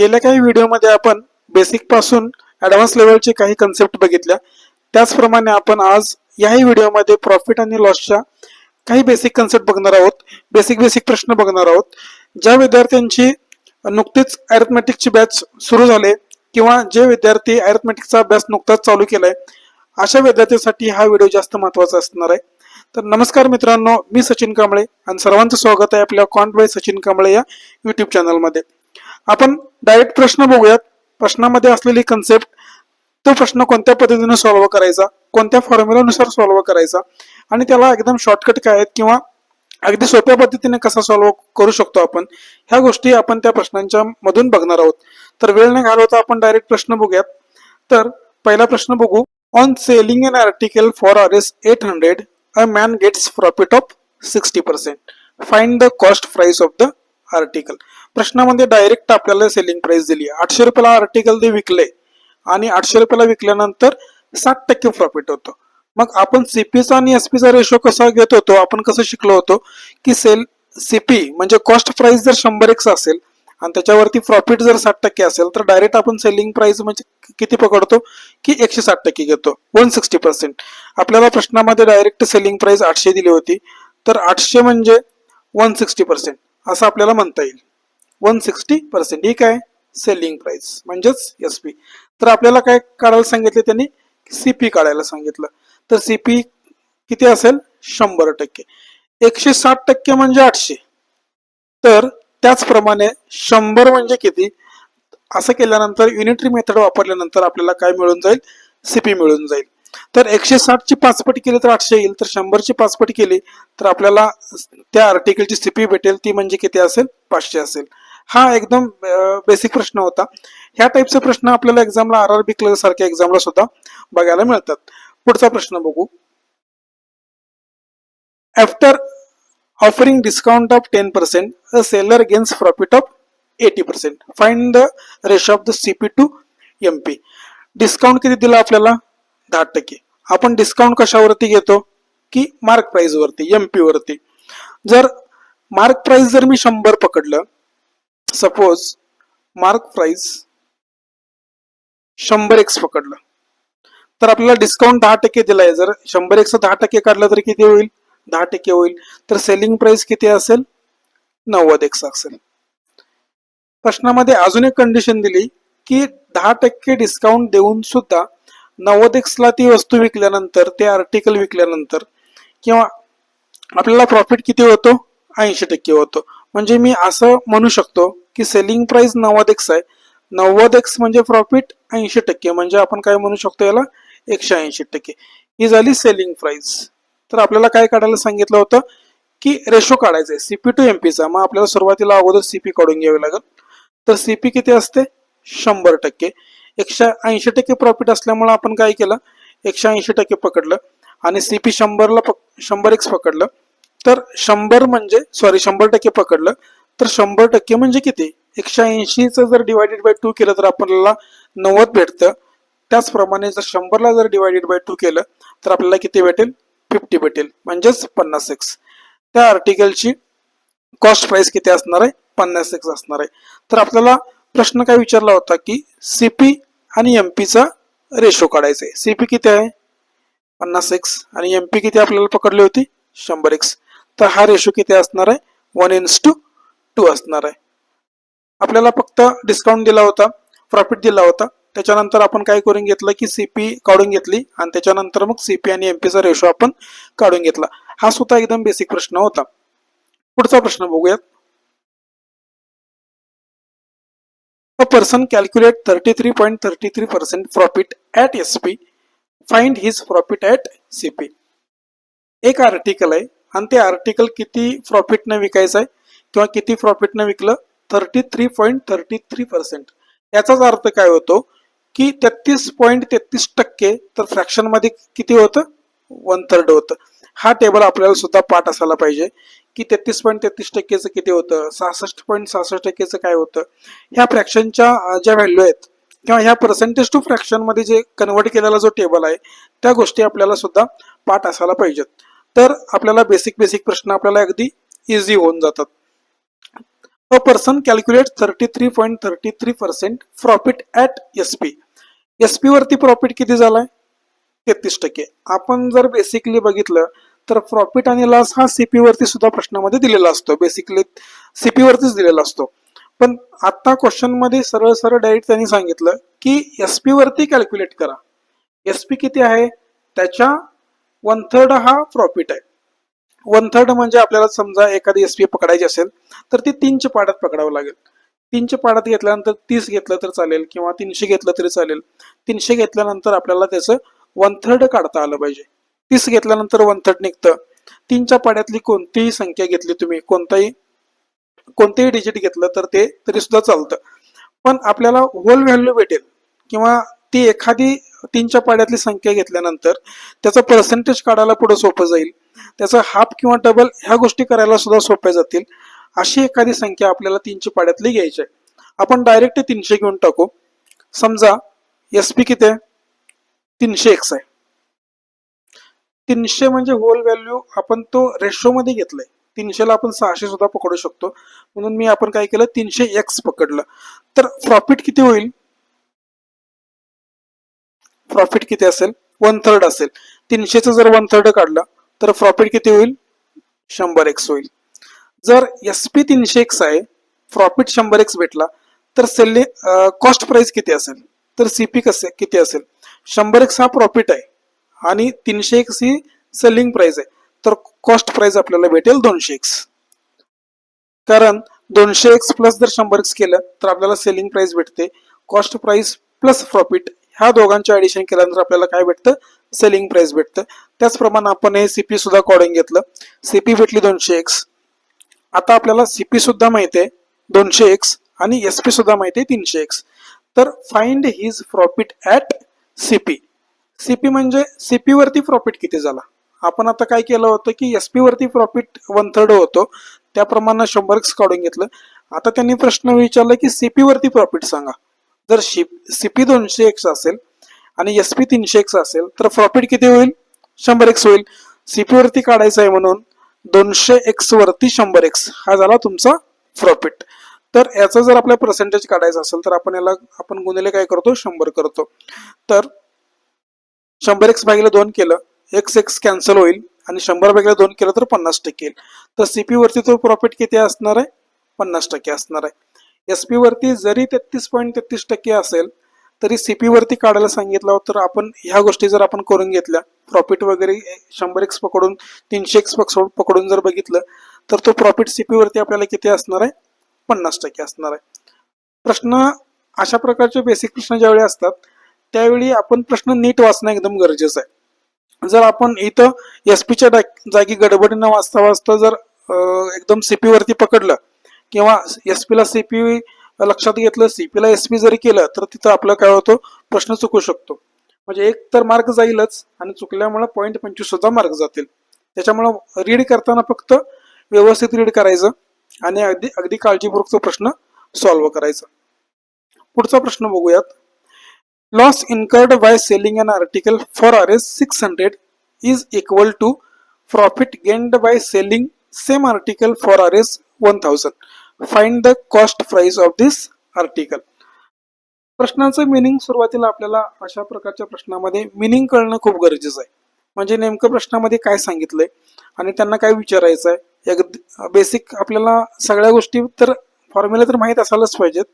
गेल्या काही व्हिडिओमध्ये आपण बेसिक पासून ॲडव्हान्स लेवलचे काही कन्सेप्ट बघितल्या. त्याचप्रमाणे आपण आज याही व्हिडिओमध्ये प्रॉफिट आणि लॉसच्या काही बेसिक कन्सेप्ट बघणार आहोत. बेसिक प्रश्न बघणार आहोत. ज्या विद्यार्थ्यांची नुकतीच अरिथमेटिकची बॅच सुरू झाले किंवा जे विद्यार्थी अरिथमेटिकचा अभ्यास नुकताच चालू केलाय अशा विद्यार्थ्यांसाठी हा व्हिडिओ जास्त महत्त्वाचा असणार आहे. तर नमस्कार मित्रांनो, मी सचिन कांबळे आणि सर्वांचं स्वागत आहे आपल्या कॉन्ट बाय सचिन कांबळे या युट्यूब चॅनलमध्ये. आपण डायरेक्ट प्रश्न बघूयात. प्रश्नामध्ये असलेली कन्सेप्ट, तो प्रश्न कोणत्या पद्धतीने सॉल्व्ह करायचा, कोणत्या फॉर्म्युलानुसार सॉल्व्ह करायचा आणि त्याला एकदम शॉर्टकट काय आहेत किंवा अगदी सोप्या पद्धतीने कसा सॉल्व्ह करू शकतो आपण, ह्या गोष्टी आपण त्या प्रश्नांच्या मधून बघणार आहोत. तर वेळ न घालवता आपण डायरेक्ट प्रश्न बघूयात. तर पहिला प्रश्न बघू. On selling an article for Rs 800 a man gets profit of 60%. Find the cost price of the article. प्रश्नामध्ये डायरेक्ट आपल्याला सेलिंग प्राइस दिली. 800 रुपयाला आर्टिकल ते विकले आणि 800 रुपयाला विकल्यानंतर 60% प्रॉफिट होतो. मग आपण सीपीचा आणि एसपीचा रेशो कसा घेत होतो, आपण कसं शिकलो होतो की सीपी म्हणजे कॉस्ट प्राइस जर 100x असेल आणि त्याच्यावरती प्रॉफिट जर 60% असेल तर डायरेक्ट आपण सेलिंग प्राइस म्हणजे किती पकडतो की 160% घेतो, 160%. आपल्याला प्रश्नामध्ये डायरेक्ट सेलिंग प्राइस 800 दिली होती, तर 800 म्हणजे 160% असं आपल्याला म्हणता येईल. 160% ही काय सेलिंग प्राइस म्हणजेच एसपी. तर आपल्याला काय काढायला सांगितले त्यांनी, सीपी काढायला सांगितलं. तर सीपी किती असेल 100%. 160% म्हणजे 800. तर त्याचप्रमाणे 100 म्हणजे किती असं केल्यानंतर युनिटरी मेथड वापरल्यानंतर आपल्याला काय मिळून जाईल, सीपी मिळून जाईल. तर 160 ची 5 पट केली तर 800 येईल, तर 100 ची 5 पट केली तर आपल्याला त्या आर्टिकलची सीपी भेटेल, ती म्हणजे किती असेल, 500 असेल. हा एकदम बेसिक प्रश्न होता. ह्या टाईपचे प्रश्न आपल्याला एक्झामला आरआरबी क्लर्क सारख्या एक्झामला सुद्धा बघायला मिळतात. पुढचा प्रश्न बघू. After offering discount of 10%, a seller gains profit of 80%. Find the ratio of the CP to MP. Discount किती दिला आपल्याला, 10%. आपण डिस्काउंट कशावरती घेतो की मार्क प्राइस वरती, एमपी वरती. जर मार्क प्राइस जर मी 100 पकडलं, सपोज मार्क प्राइस 100x पकडलं, तर आपल्याला डिस्काउंट 10% दिलाय. जर 100x 10% काढलं तर किती होईल, 10% होईल. तर सेलिंग प्राइस किती असेल, 90x असेल. प्रश्नामध्ये अजून एक कंडिशन दिली की 10% डिस्काउंट देऊन सुद्धा 90x ला ती वस्तू विकल्यानंतर, ते आर्टिकल विकल्यानंतर किंवा आपल्याला प्रॉफिट किती होतो, 80% होतो. म्हणजे मी असं म्हणू शकतो की सेलिंग प्राइस 90x आहे, 90x म्हणजे प्रॉफिट 80%, म्हणजे आपण काय म्हणू शकतो याला 180%. ही झाली सेलिंग प्राइस. तर आपल्याला काय काढायला सांगितलं होतं की रेशो काढायचा आहे सीपी टू एमपीचा. मग आपल्याला सुरुवातीला अगोदर सीपी काढून घ्यावी लागेल. तर सीपी किती असते, 100%. 180% प्रॉफिट असल्यामुळे आपण काय केलं, 180% पकडलं आणि सीपी 100x पकडलं. तर 100 म्हणजे 100% पकडलं तर 100% म्हणजे किती, 180चं जर डिवायडेड बाय 2 केलं तर आपल्याला 90 भेटतं. त्याचप्रमाणे जर 100 ला जर डिवायडेड बाय 2 केलं तर आपल्याला किती भेटेल, 50 भेटेल, म्हणजेच 50x. त्या आर्टिकलची कॉस्ट प्राइस किती असणार आहे, 50x असणार आहे. तर आपल्याला प्रश्न काय विचारला होता की सीपी आणि एमपीचा रेशो काढायचा आहे. सीपी किती आहे, 50x आणि एमपी किती आपल्याला पकडली होती, 100x. तर हा रेशो किती असणार आहे, 1:2 असणार आहे. आपल्याला फक्त डिस्काउंट दिला होता, प्रॉफिट दिला होता, त्याच्यानंतर आपण काय करून घेतलं की सीपी काढून घेतली आणि त्याच्यानंतर मग सीपी आणि एमपीचा रेशो आपण काढून घेतला. हा सुद्धा एकदम बेसिक प्रश्न होता. पुढचा प्रश्न बघूयात. A person calculate 33.33% profit at SP. Find his profit at CP. एक आर्टिकल आहे आणि ते आर्टिकल किती प्रॉफिटने विकायचं आहे किंवा किती प्रॉफिटने विकलं, 33.33%. याचाच अर्थ काय होतो की 33.33%. तर फ्रॅक्शन मध्ये किती होतं, 1/3 होतं. हा टेबल आपल्याला सुद्धा पाठ असायला पाहिजे की 33.33%चं किती होतं, 66.66%चं काय होतं. ह्या फ्रॅक्शनच्या ज्या व्हॅल्यू आहेत किंवा ह्या पर्सेंटेज टू फ्रॅक्शन मध्ये जे कन्वर्ट केलेला जो टेबल आहे, त्या गोष्टी आपल्याला सुद्धा पाठ असायला पाहिजेत. तर आपल्याला बेसिक प्रश्न आपल्याला अगदी इझी होऊन जातात. A person calculate 33.33% profit at SP. SP वरती प्रॉफिट किती झालाय? 33%. आपण जर बेसिकली बघितलं तर प्रॉफिट आणि लॉस हा सीपी वरती सुद्धा प्रश्नामध्ये दिलेला असतो. बेसिकली सीपी वरतीच दिलेला असतो. पण आता क्वेश्चन मध्ये सरळ सरळ डायरेक्ट त्यांनी सांगितलं की एसपी वरती कॅल्क्युलेट करा. एसपी किती आहे? त्याच्या 1/3 हा प्रॉफिट आहे. 1/3 म्हणजे आपल्याला समजा एखादी एसपी पकडायची असेल तर ती 3च्या पाड्यात पकडावं लागेल. 3च्या पाड्यात घेतल्यानंतर 30 घेतलं तर चालेल किंवा 300 घेतलं तरी चालेल. 300 घेतल्यानंतर आपल्याला त्याचं 1/3 काढता आलं पाहिजे. 30 घेतल्यानंतर 1/3 निघतं. 3च्या पाड्यातली कोणतीही संख्या घेतली तुम्ही, कोणतेही डिजिट घेतलं तर ते तरी सुद्धा चालतं. पण आपल्याला होल व्हॅल्यू भेटेल किंवा ती एखादी 3च्या पाड्यातली संख्या घेतल्यानंतर त्याचं पर्सेंटेज काढायला पुढे सोपं जाईल. त्याचं हाफ किंवा डबल ह्या गोष्टी करायला सुद्धा सोप्या जातील. अशी एखादी संख्या आपल्याला 3च्या पाड्यातली घ्यायची आहे. आपण डायरेक्ट 300 घेऊन टाकू. समजा एसपी किती आहे? 300x आहे. 300 म्हणजे होल व्हॅल्यू आपण तो रेशो मध्ये घेतलाय. 300 ला आपण 600 सुद्धा पकडू शकतो. म्हणून आपण काय केलं, 300x पकडलं. तर प्रॉफिट किती होईल? प्रॉफिट किती असेल? 1/3 असेल. 300चं जर 1/3 काढलं तर प्रॉफिट किती होईल? 100x होईल. जर एसपी 300x आहे, प्रॉफिट 100x भेटला तर सेलिंग कॉस्ट प्राइस किती असेल? तर सीपी किती असेल? 100x हा प्रॉफिट आहे आणि 300x ही सेलिंग प्राइस आहे. तर कॉस्ट प्राइस आपल्याला भेटेल 200x. कारण 200x प्लस जर 100x केलं तर आपल्याला सेलिंग प्राइस भेटते. कॉस्ट प्राइस प्लस प्रॉफिट ह्या दोघांचे ऍडिशन केल्यानंतर आपल्याला काय भेटतं? सेलिंग प्राइस भेटतं. त्याचप्रमाणे आपण हे सीपी सुद्धा काढून घेतलं. सीपी भेटली 200x. आता आपल्याला सीपी सुद्धा माहिती आहे 200x आणि एसपी सुद्धा माहिती आहे 300x. तर find his profit at CP. CP म्हणजे सीपी वरती प्रॉफिट किती झाला. आपण आता काय केलं होतं की एसपी वरती प्रॉफिट 1/3 होतो, त्याप्रमाणे 100x काढून घेतलं. आता त्यांनी प्रश्न विचारला की सीपी वरती प्रॉफिट सांगा. जर सीपी 200x असेल आणि एसपी 300x असेल तर प्रॉफिट किती होईल? 100x होईल. सीपी वरती काढायचं आहे म्हणून 200x वरती 100x हा झाला तुमचा प्रॉफिट. तर याचा जर आपला पर्सेंटेज काढायचा असेल तर आपण गुणिले काय करतो? 100 करतो. तर 100x भागिले 2 केलं, x कॅन्सल होईल आणि 100 भागिले 2 केलं तर 50% येईल. तर सीपी वरती तो प्रॉफिट किती असणार आहे? 50% असणार आहे. एसपी वरती जरी 33.33% असेल तरी सीपी वरती काढायला सांगितलं होतं. तर आपण ह्या गोष्टी जर आपण करून घेतल्या, प्रॉफिट वगैरे 100x पकडून 300x पकडून जर बघितलं तर तो प्रॉफिट सीपी वरती आपल्याला किती असणार आहे? 50% असणार आहे. प्रश्न अशा प्रकारचे बेसिक प्रश्न ज्यावेळी असतात त्यावेळी आपण प्रश्न नीट वाचणं एकदम गरजेचं आहे. जर आपण इथं एसपीच्या जागी गडबडीनं वाचता जर एकदम सीपी वरती पकडलं किंवा एसपी ला सीपी लक्षात घेतलं, सीपी ला एसपी जरी केलं तर तिथं आपलं काय होतं? प्रश्न चुकू शकतो. म्हणजे एक तर मार्क जाईलच आणि चुकल्यामुळे 0.25 सुद्धा मार्क जातील. त्याच्यामुळे रीड करताना फक्त व्यवस्थित रीड करायचं आणि अगदी काळजीपूर्वक तो प्रश्न सॉल्व्ह करायचा. पुढचा प्रश्न बघूयात. Loss incurred by selling an article for RS 600 is equal to profit gained by selling same article for RS 1000. Find the cost price of this article. प्रश्नाचं मिनिंग सुरुवातीला आपल्याला अशा प्रकारच्या प्रश्नामध्ये मिनिंग कळणं खूप गरजेचं आहे. म्हणजे नेमकं प्रश्नामध्ये काय सांगितलंय आणि त्यांना काय विचारायचं आहे. बेसिक आपल्याला सगळ्या गोष्टी तर फॉर्म्युला तर माहीत असायलाच पाहिजेत,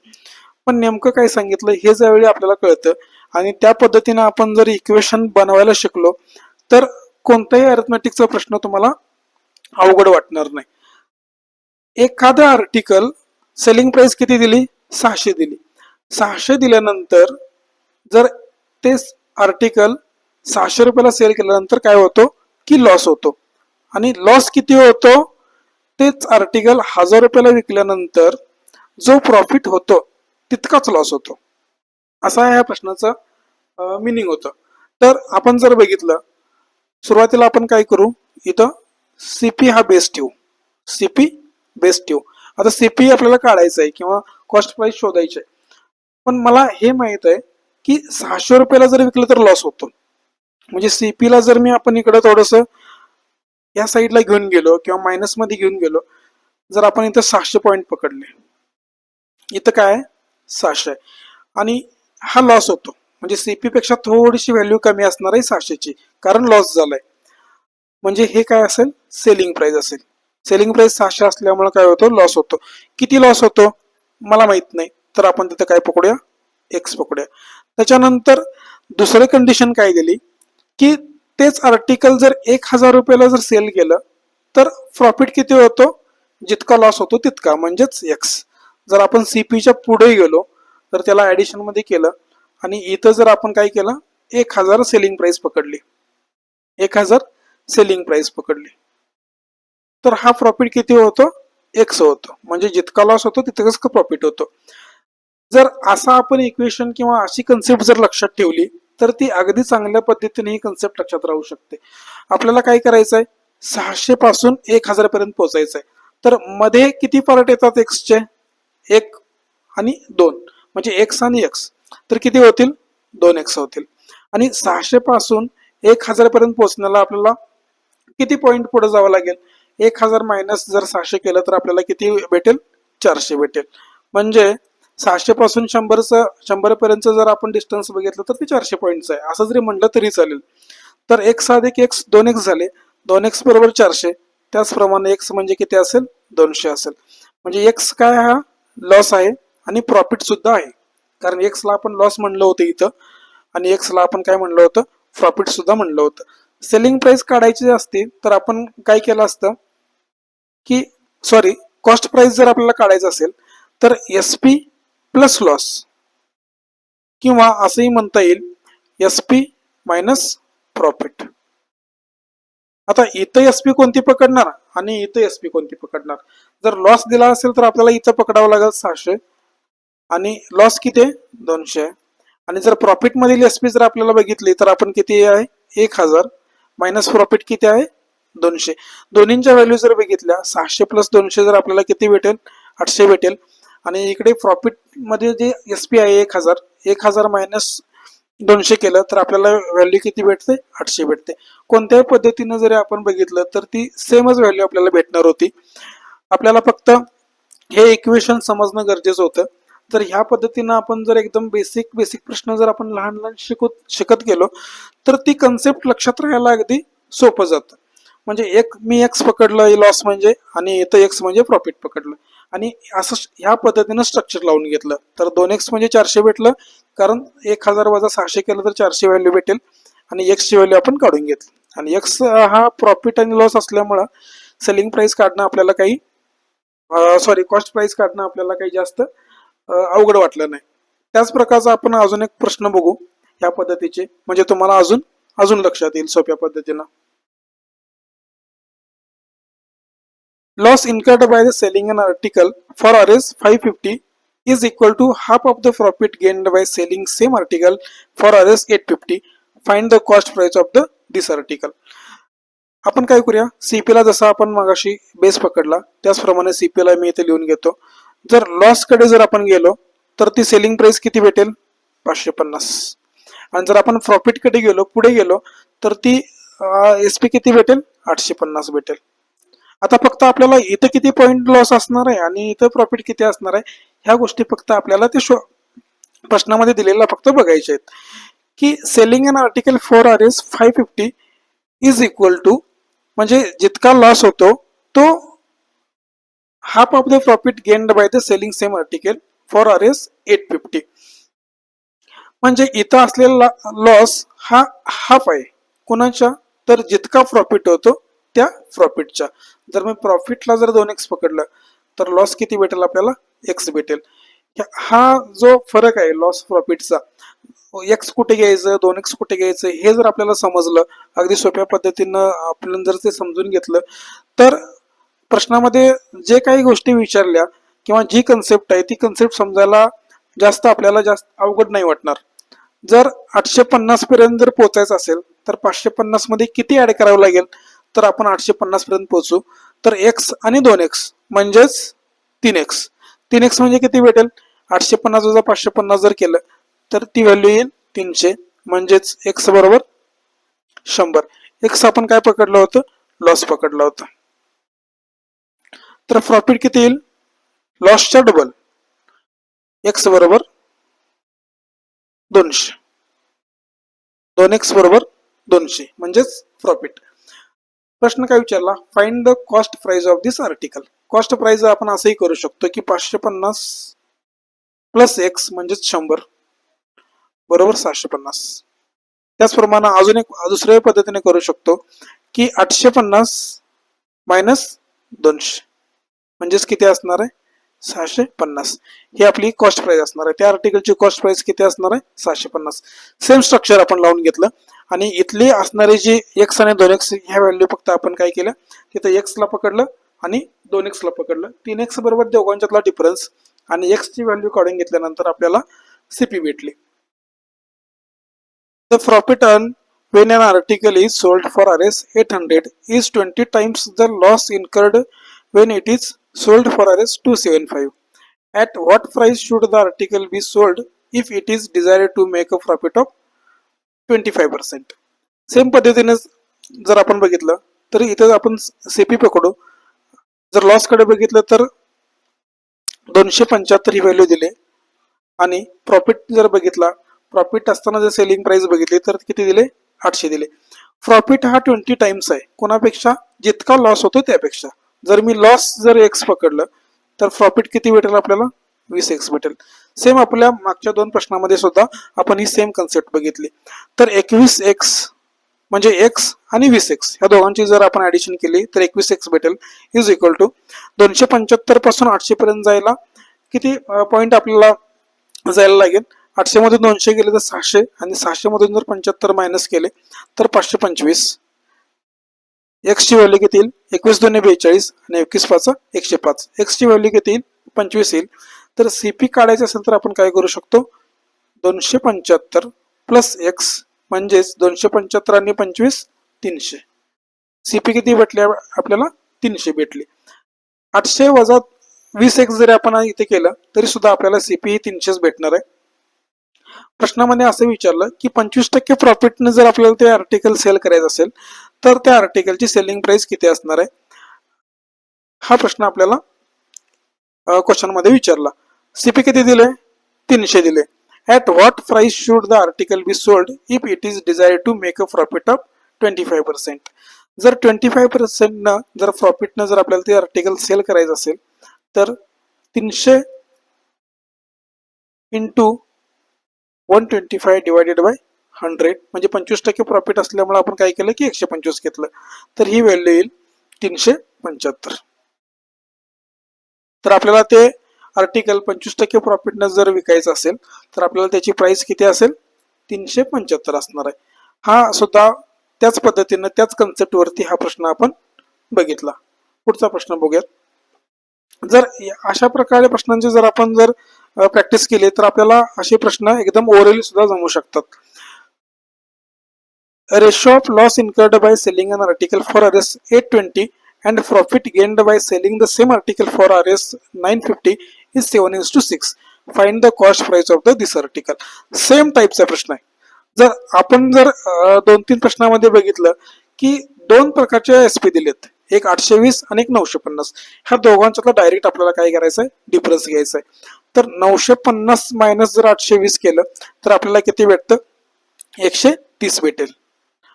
पण नेमकं काय सांगितलं हे ज्यावेळी आपल्याला कळतं आणि त्या पद्धतीने आपण जर इक्वेशन बनवायला शिकलो तर कोणताही अरिथमेटिकचा प्रश्न तुम्हाला अवघड वाटणार नाही. एखादं आर्टिकल सेलिंग प्राइस किती दिली? 600 दिली. 600 दिल्यानंतर जर ते आर्टिकल 600 रुपयाला सेल केल्यानंतर काय होतो की लॉस होतो. आणि लॉस किती होतो? तेच आर्टिकल 1000 रुपयाला विकल्यानंतर जो प्रॉफिट होतो तितकाच लॉस होतो. असा ह्या प्रश्नाचं मिनिंग होतं. तर आपण जर बघितलं, सुरुवातीला आपण काय करू, इथं सीपी हा बेस ठेवू. सीपी बेस ठेवू. आता सीपी आपल्याला काढायचं आहे किंवा कॉस्ट प्राइस शोधायची आहे. पण मला हे माहित आहे की 600 रुपयाला जर विकलं तर लॉस होतो. म्हणजे सीपी ला जर मी आपण इकडं थोडस या साईडला घेऊन गेलो किंवा मायनस मध्ये घेऊन गेलो, जर आपण इथं 600 पॉईंट पकडले इथं काय आहे 600 आणि हा लॉस होतो म्हणजे सीपी पेक्षा थोडीशी व्हॅल्यू कमी असणार आहे 600ची कारण लॉस झालाय. म्हणजे हे काय असेल सेलिंग प्राइस असेल. सेलिंग प्राइस 600 असल्यामुळे काय होतो लॉस होतो. किती लॉस होतो मला माहित नाही तर आपण तिथं काय पकडूया एक्स पकडूया. त्याच्यानंतर दुसरी कंडिशन काय दिली की तेच आर्टिकल जर 1000 रुपयाला जर सेल केलं तर प्रॉफिट किती होतो जितका लॉस होतो तितका म्हणजेच एक्स. जर आपण सीपीच्या पुढे गेलो तर त्याला ऍडिशन मध्ये केलं आणि इथं जर आपण काय केलं 1000 सेलिंग प्राइस पकडली 1000 सेलिंग प्राइस पकडली तर हा प्रॉफिट किती होतो एक्स होतो म्हणजे जितका लॉस होतो तितकंच प्रॉफिट होतो. जर असा आपण इक्वेशन किंवा अशी कन्सेप्ट जर लक्षात ठेवली तर ती अगदी चांगल्या पद्धतीने ही कन्सेप्ट लक्षात राहू शकते. आपल्याला काय करायचं आहे 600 पासून 1000 पर्यंत पोहोचायचं आहे. तर मध्ये किती पार्ट येतात एक्सचे 1 आणि 2 म्हणजे एक्स आणि एक्स तर किती होतील 2x होतील. आणि 600 पासून 1000 पर्यंत पोहोचण्याला आपल्याला किती पॉईंट पुढे जावं लागेल 1000 मायनस जर 600 केलं तर आपल्याला किती भेटेल 400 भेटेल. म्हणजे 600 पासून 100 पर्यंत जर आपण डिस्टन्स बघितलं तर ते 400 पॉईंटचं आहे असं जरी म्हटलं तरी चालेल. तर एक्स अधिक एक्स 2x झाले 2x बरोबर 400 त्याचप्रमाणे एक्स म्हणजे किती असेल 200 असेल. म्हणजे एक्स काय हा लॉस आहे आणि प्रॉफिट सुद्धा आहे कारण एक्स ला आपण लॉस म्हणलं होतं इथं आणि एक्स ला आपण काय म्हणलं होतं प्रॉफिट सुद्धा म्हणलं होतं. सेलिंग प्राइस काढायची असते तर आपण काय केलं असतं की सॉरी कॉस्ट प्राइस जर आपल्याला काढायचं असेल तर एस पी प्लस लॉस किंवा असंही म्हणता येईल एस पी मायनस प्रॉफिट. आता इथं एसपी कोणती पकडणार आणि इथं एसपी कोणती पकडणार. जर लॉस दिला असेल तर आपल्याला इथं पकडावं लागेल 600 आणि लॉस किती आहे 200 आहे. आणि जर प्रॉफिट मधील एसपी जर आपल्याला बघितली तर आपण किती आहे 1000 मायनस प्रॉफिट किती आहे 200. दोन्हींच्या व्हॅल्यू जर बघितल्या 600 प्लस 200 जर आपल्याला किती भेटेल 800 भेटेल. आणि इकडे प्रॉफिट मध्ये जे एसपी आहे 1000 मायनस 200 केलं तर आपल्याला व्हॅल्यू किती भेटते 800 भेटते. कोणत्याही पद्धतीनं जरी आपण बघितलं तर ती सेमच व्हॅल्यू आपल्याला भेटणार होती. आपल्याला फक्त हे इक्वेशन समजणं गरजेचं होतं. तर ह्या पद्धतीनं आपण जर एकदम बेसिक प्रश्न जर आपण लहान लहान शिकत गेलो तर ती कन्सेप्ट लक्षात राहायला अगदी सोपं जातं. म्हणजे एक मी एक्स पकडलं लॉस म्हणजे आणि इथं एक्स म्हणजे प्रॉफिट पकडलं आणि असं ह्या पद्धतीनं स्ट्रक्चर लावून घेतलं तर 2x म्हणजे 400 भेटलं कारण 1000 वजा 600 केलं तर 400 व्हॅल्यू भेटेल आणि एक्स ची व्हॅल्यू आपण काढून घेतली. आणि एक्स हा प्रॉफिट आणि लॉस असल्यामुळं सेलिंग प्राइस काढणं आपल्याला काही सॉरी कॉस्ट प्राइस काढणं आपल्याला काही जास्त अवघड वाटलं नाही. त्याच प्रकारचा आपण अजून एक प्रश्न बघू या पद्धतीचे म्हणजे तुम्हाला अजून अजून लक्षात येईल सोप्या पद्धतीनं. Loss incurred by the selling an article for Rs 550 is equal to half of the profit gained by selling same article for Rs 850. Find the cost price of this article. आपण काय करूया सीपी ला जसा आपण मगाशी base पकडला त्याचप्रमाणे CP ला मी इथे लिहून घेतो. जर लॉस कडे जर आपण गेलो तर ती सेलिंग प्राइस किती भेटेल 550 आणि जर आपण प्रॉफिट कडे गेलो पुढे गेलो तर ती एसपी किती भेटेल 850 भेटेल. आता फक्त आपल्याला इथं किती पॉईंट लॉस असणार आहे आणि इथं प्रॉफिट किती असणार आहे ह्या गोष्टी फक्त आपल्याला ते प्रश्नामध्ये दिलेल्या फक्त बघायच्या आहेत की selling an article 4 Rs 550 is equal to म्हणजे जितका लॉस होतो तो half of the profit gained by the selling same article 4 Rs 850. म्हणजे इथं असलेला लॉस हा हाफ आहे कोणाच्या तर जितका प्रॉफिट होतो त्या प्रॉफिटच्या. जर मी प्रॉफिटला जर 2x पकडलं तर लॉस किती भेटेल आपल्याला x भेटेल. हा जो फरक आहे लॉस प्रॉफिटचा एक्स कुठे घ्यायचं 2x कुठे घ्यायचं हे जर आपल्याला समजलं अगदी सोप्या पद्धतीनं आपण जर ते समजून घेतलं तर प्रश्नामध्ये जे काही गोष्टी विचारल्या किंवा जी कन्सेप्ट आहे ती कन्सेप्ट समजायला जास्त आपल्याला जास्त अवघड नाही वाटणार. जर 850 पर्यंत जर पोहोचायचं असेल तर 550 मध्ये किती ऍड करावं लागेल तर आपण 850 पर्यंत पोहोचू तर x आणि 2x म्हणजेच 3x म्हणजे किती भेटेल 850 वजा 550 जर केलं तर ती व्हॅल्यू येईल 300 म्हणजेच x बरोबर 100. x आपण काय पकडलं होतं लॉस पकडला होता. तर प्रॉफिट किती येईल लॉसच्या डबल एक्स बरोबर 200, 2x बरोबर 200 म्हणजेच प्रॉफिट. प्रश्न काय विचारला, find the cost price of this article. Cost price आपण असंही करू शकतो की 550 प्लस एक्स म्हणजेच 100 बरोबर 750. त्याचप्रमाणे अजून एक दुसऱ्या पद्धतीने करू शकतो की 850 मायनस 200 म्हणजेच किती असणार आहे 650. ही आपली कॉस्ट प्राइस असणार आहे. त्या आर्टिकलची कॉस्ट प्राइस किती असणार आहे 650. सेम स्ट्रक्चर आपण लावून घेतलं आणि इथली असणारी जी एक्स आणि 2x ह्या व्हॅल्यू फक्त आपण काय केलं, तिथं एक्स ला पकडलं आणि 2x ला पकडलं. 3x बरोबर दोघांच्यातला डिफरन्स आणि एक्स ची व्हॅल्यू काढून घेतल्यानंतर आपल्याला सीपी भेटली. The profit earned when an article is sold for Rs 800 is 20 times the loss incurred when it is sold for Rs 275. At what price should the article be sold if it is desired to make a profit of 25%? Same पद्धतीने जर आपण बघितलं तर इथं आपण CP पकडू. जर loss कडे बघितलं तर 275 ही व्हॅल्यू दिली आणि प्रॉफिट जर बघितला, प्रॉफिट असताना जर सेलिंग प्राइस बघितली तर किती दिले 800 दिले. प्रॉफिट हा 20 टाइम्स आहे कोणापेक्षा, जितका लॉस होतो त्यापेक्षा. जर मी लॉस जर एक्स पकडलं तर प्रॉफिट किती भेटेल आपल्याला 20x भेटेल. सेम आपल्या मागच्या दोन प्रश्नामध्ये सुद्धा आपण ही सेम कन्सेप्ट बघितली. तर 21x म्हणजे एक्स आणि 20x ह्या दोघांची जर आपण ऍडिशन केली तर 21x भेटेल इज इक्वल टू 275 पासून 800 पर्यंत जायला किती पॉइंट आपल्याला जायला लागेल. 800 मधून 200 गेले तर 600 आणि 600 मधून जर 75 मायनस केले तर 525. एक्स ची व्हॅल्यू किती येईल 21 2 42 आणि 21 5 105. एक्स ची व्हॅल्यू किती येईल 25 येईल. तर सीपी काढायचं असेल तर आपण काय करू शकतो 275 प्लस एक्स म्हणजेच 275 आणि 25 300. सीपी किती भेटले आपल्याला 300 भेटले. 800 वजा 20x जरी आपण इथे केलं तरी सुद्धा आपल्याला सीपी 300 भेटणार आहे. प्रश्नामध्ये असं विचारलं की 25% प्रॉफिटने जर आपल्याला ते आर्टिकल सेल करायचं असेल तर त्या आर्टिकलची सेलिंग प्राइस किती असणार आहे, हा प्रश्न आपल्याला क्वेश्चन मध्ये विचारला. सीपी किती दिले 300 दिले. At what price should the article be sold if it is desired to make a profit of 25%. जर 25% न जर प्रॉफिटनं जर आपल्याला ते आर्टिकल सेल करायचं असेल तर 300 इंटू 125 डिवायडेड बाय 100 म्हणजे 25% प्रॉफिट असल्यामुळे आपण काय केलं की 125 घेतलं. तर ही व्हॅल्यू येईल 375. तर आपल्याला ते आर्टिकल 25% प्रॉफिटनं जर विकायचं असेल तर आपल्याला त्याची प्राइस किती असेल 375 असणार आहे. हा सुद्धा त्याच पद्धतीनं त्याच कन्सेप्ट वरती हा प्रश्न आपण बघितला. पुढचा प्रश्न बघूयात. जर अशा प्रकारे प्रश्नांची जर आपण जर प्रॅक्टिस केली तर आपल्याला असे प्रश्न एकदम ओरली सुद्धा जमू शकतात. Ratio of loss incurred by selling an article for RS 820 and profit gained by selling the same article for RS 950 is 7:6. Find the cost price of this article. Same टाईपचा प्रश्न आहे. जर आपण जर 2-3 प्रश्नामध्ये बघितलं की दोन प्रकारचे एसपी दिलेत, एक 820 आणि एक 950. ह्या दोघांच्यातला डायरेक्ट आपल्याला काय करायचं आहे डिफरन्स घ्यायचा आहे. तर 950 मायनस जर 820 केलं तर आपल्याला किती भेटतं 130 भेटेल.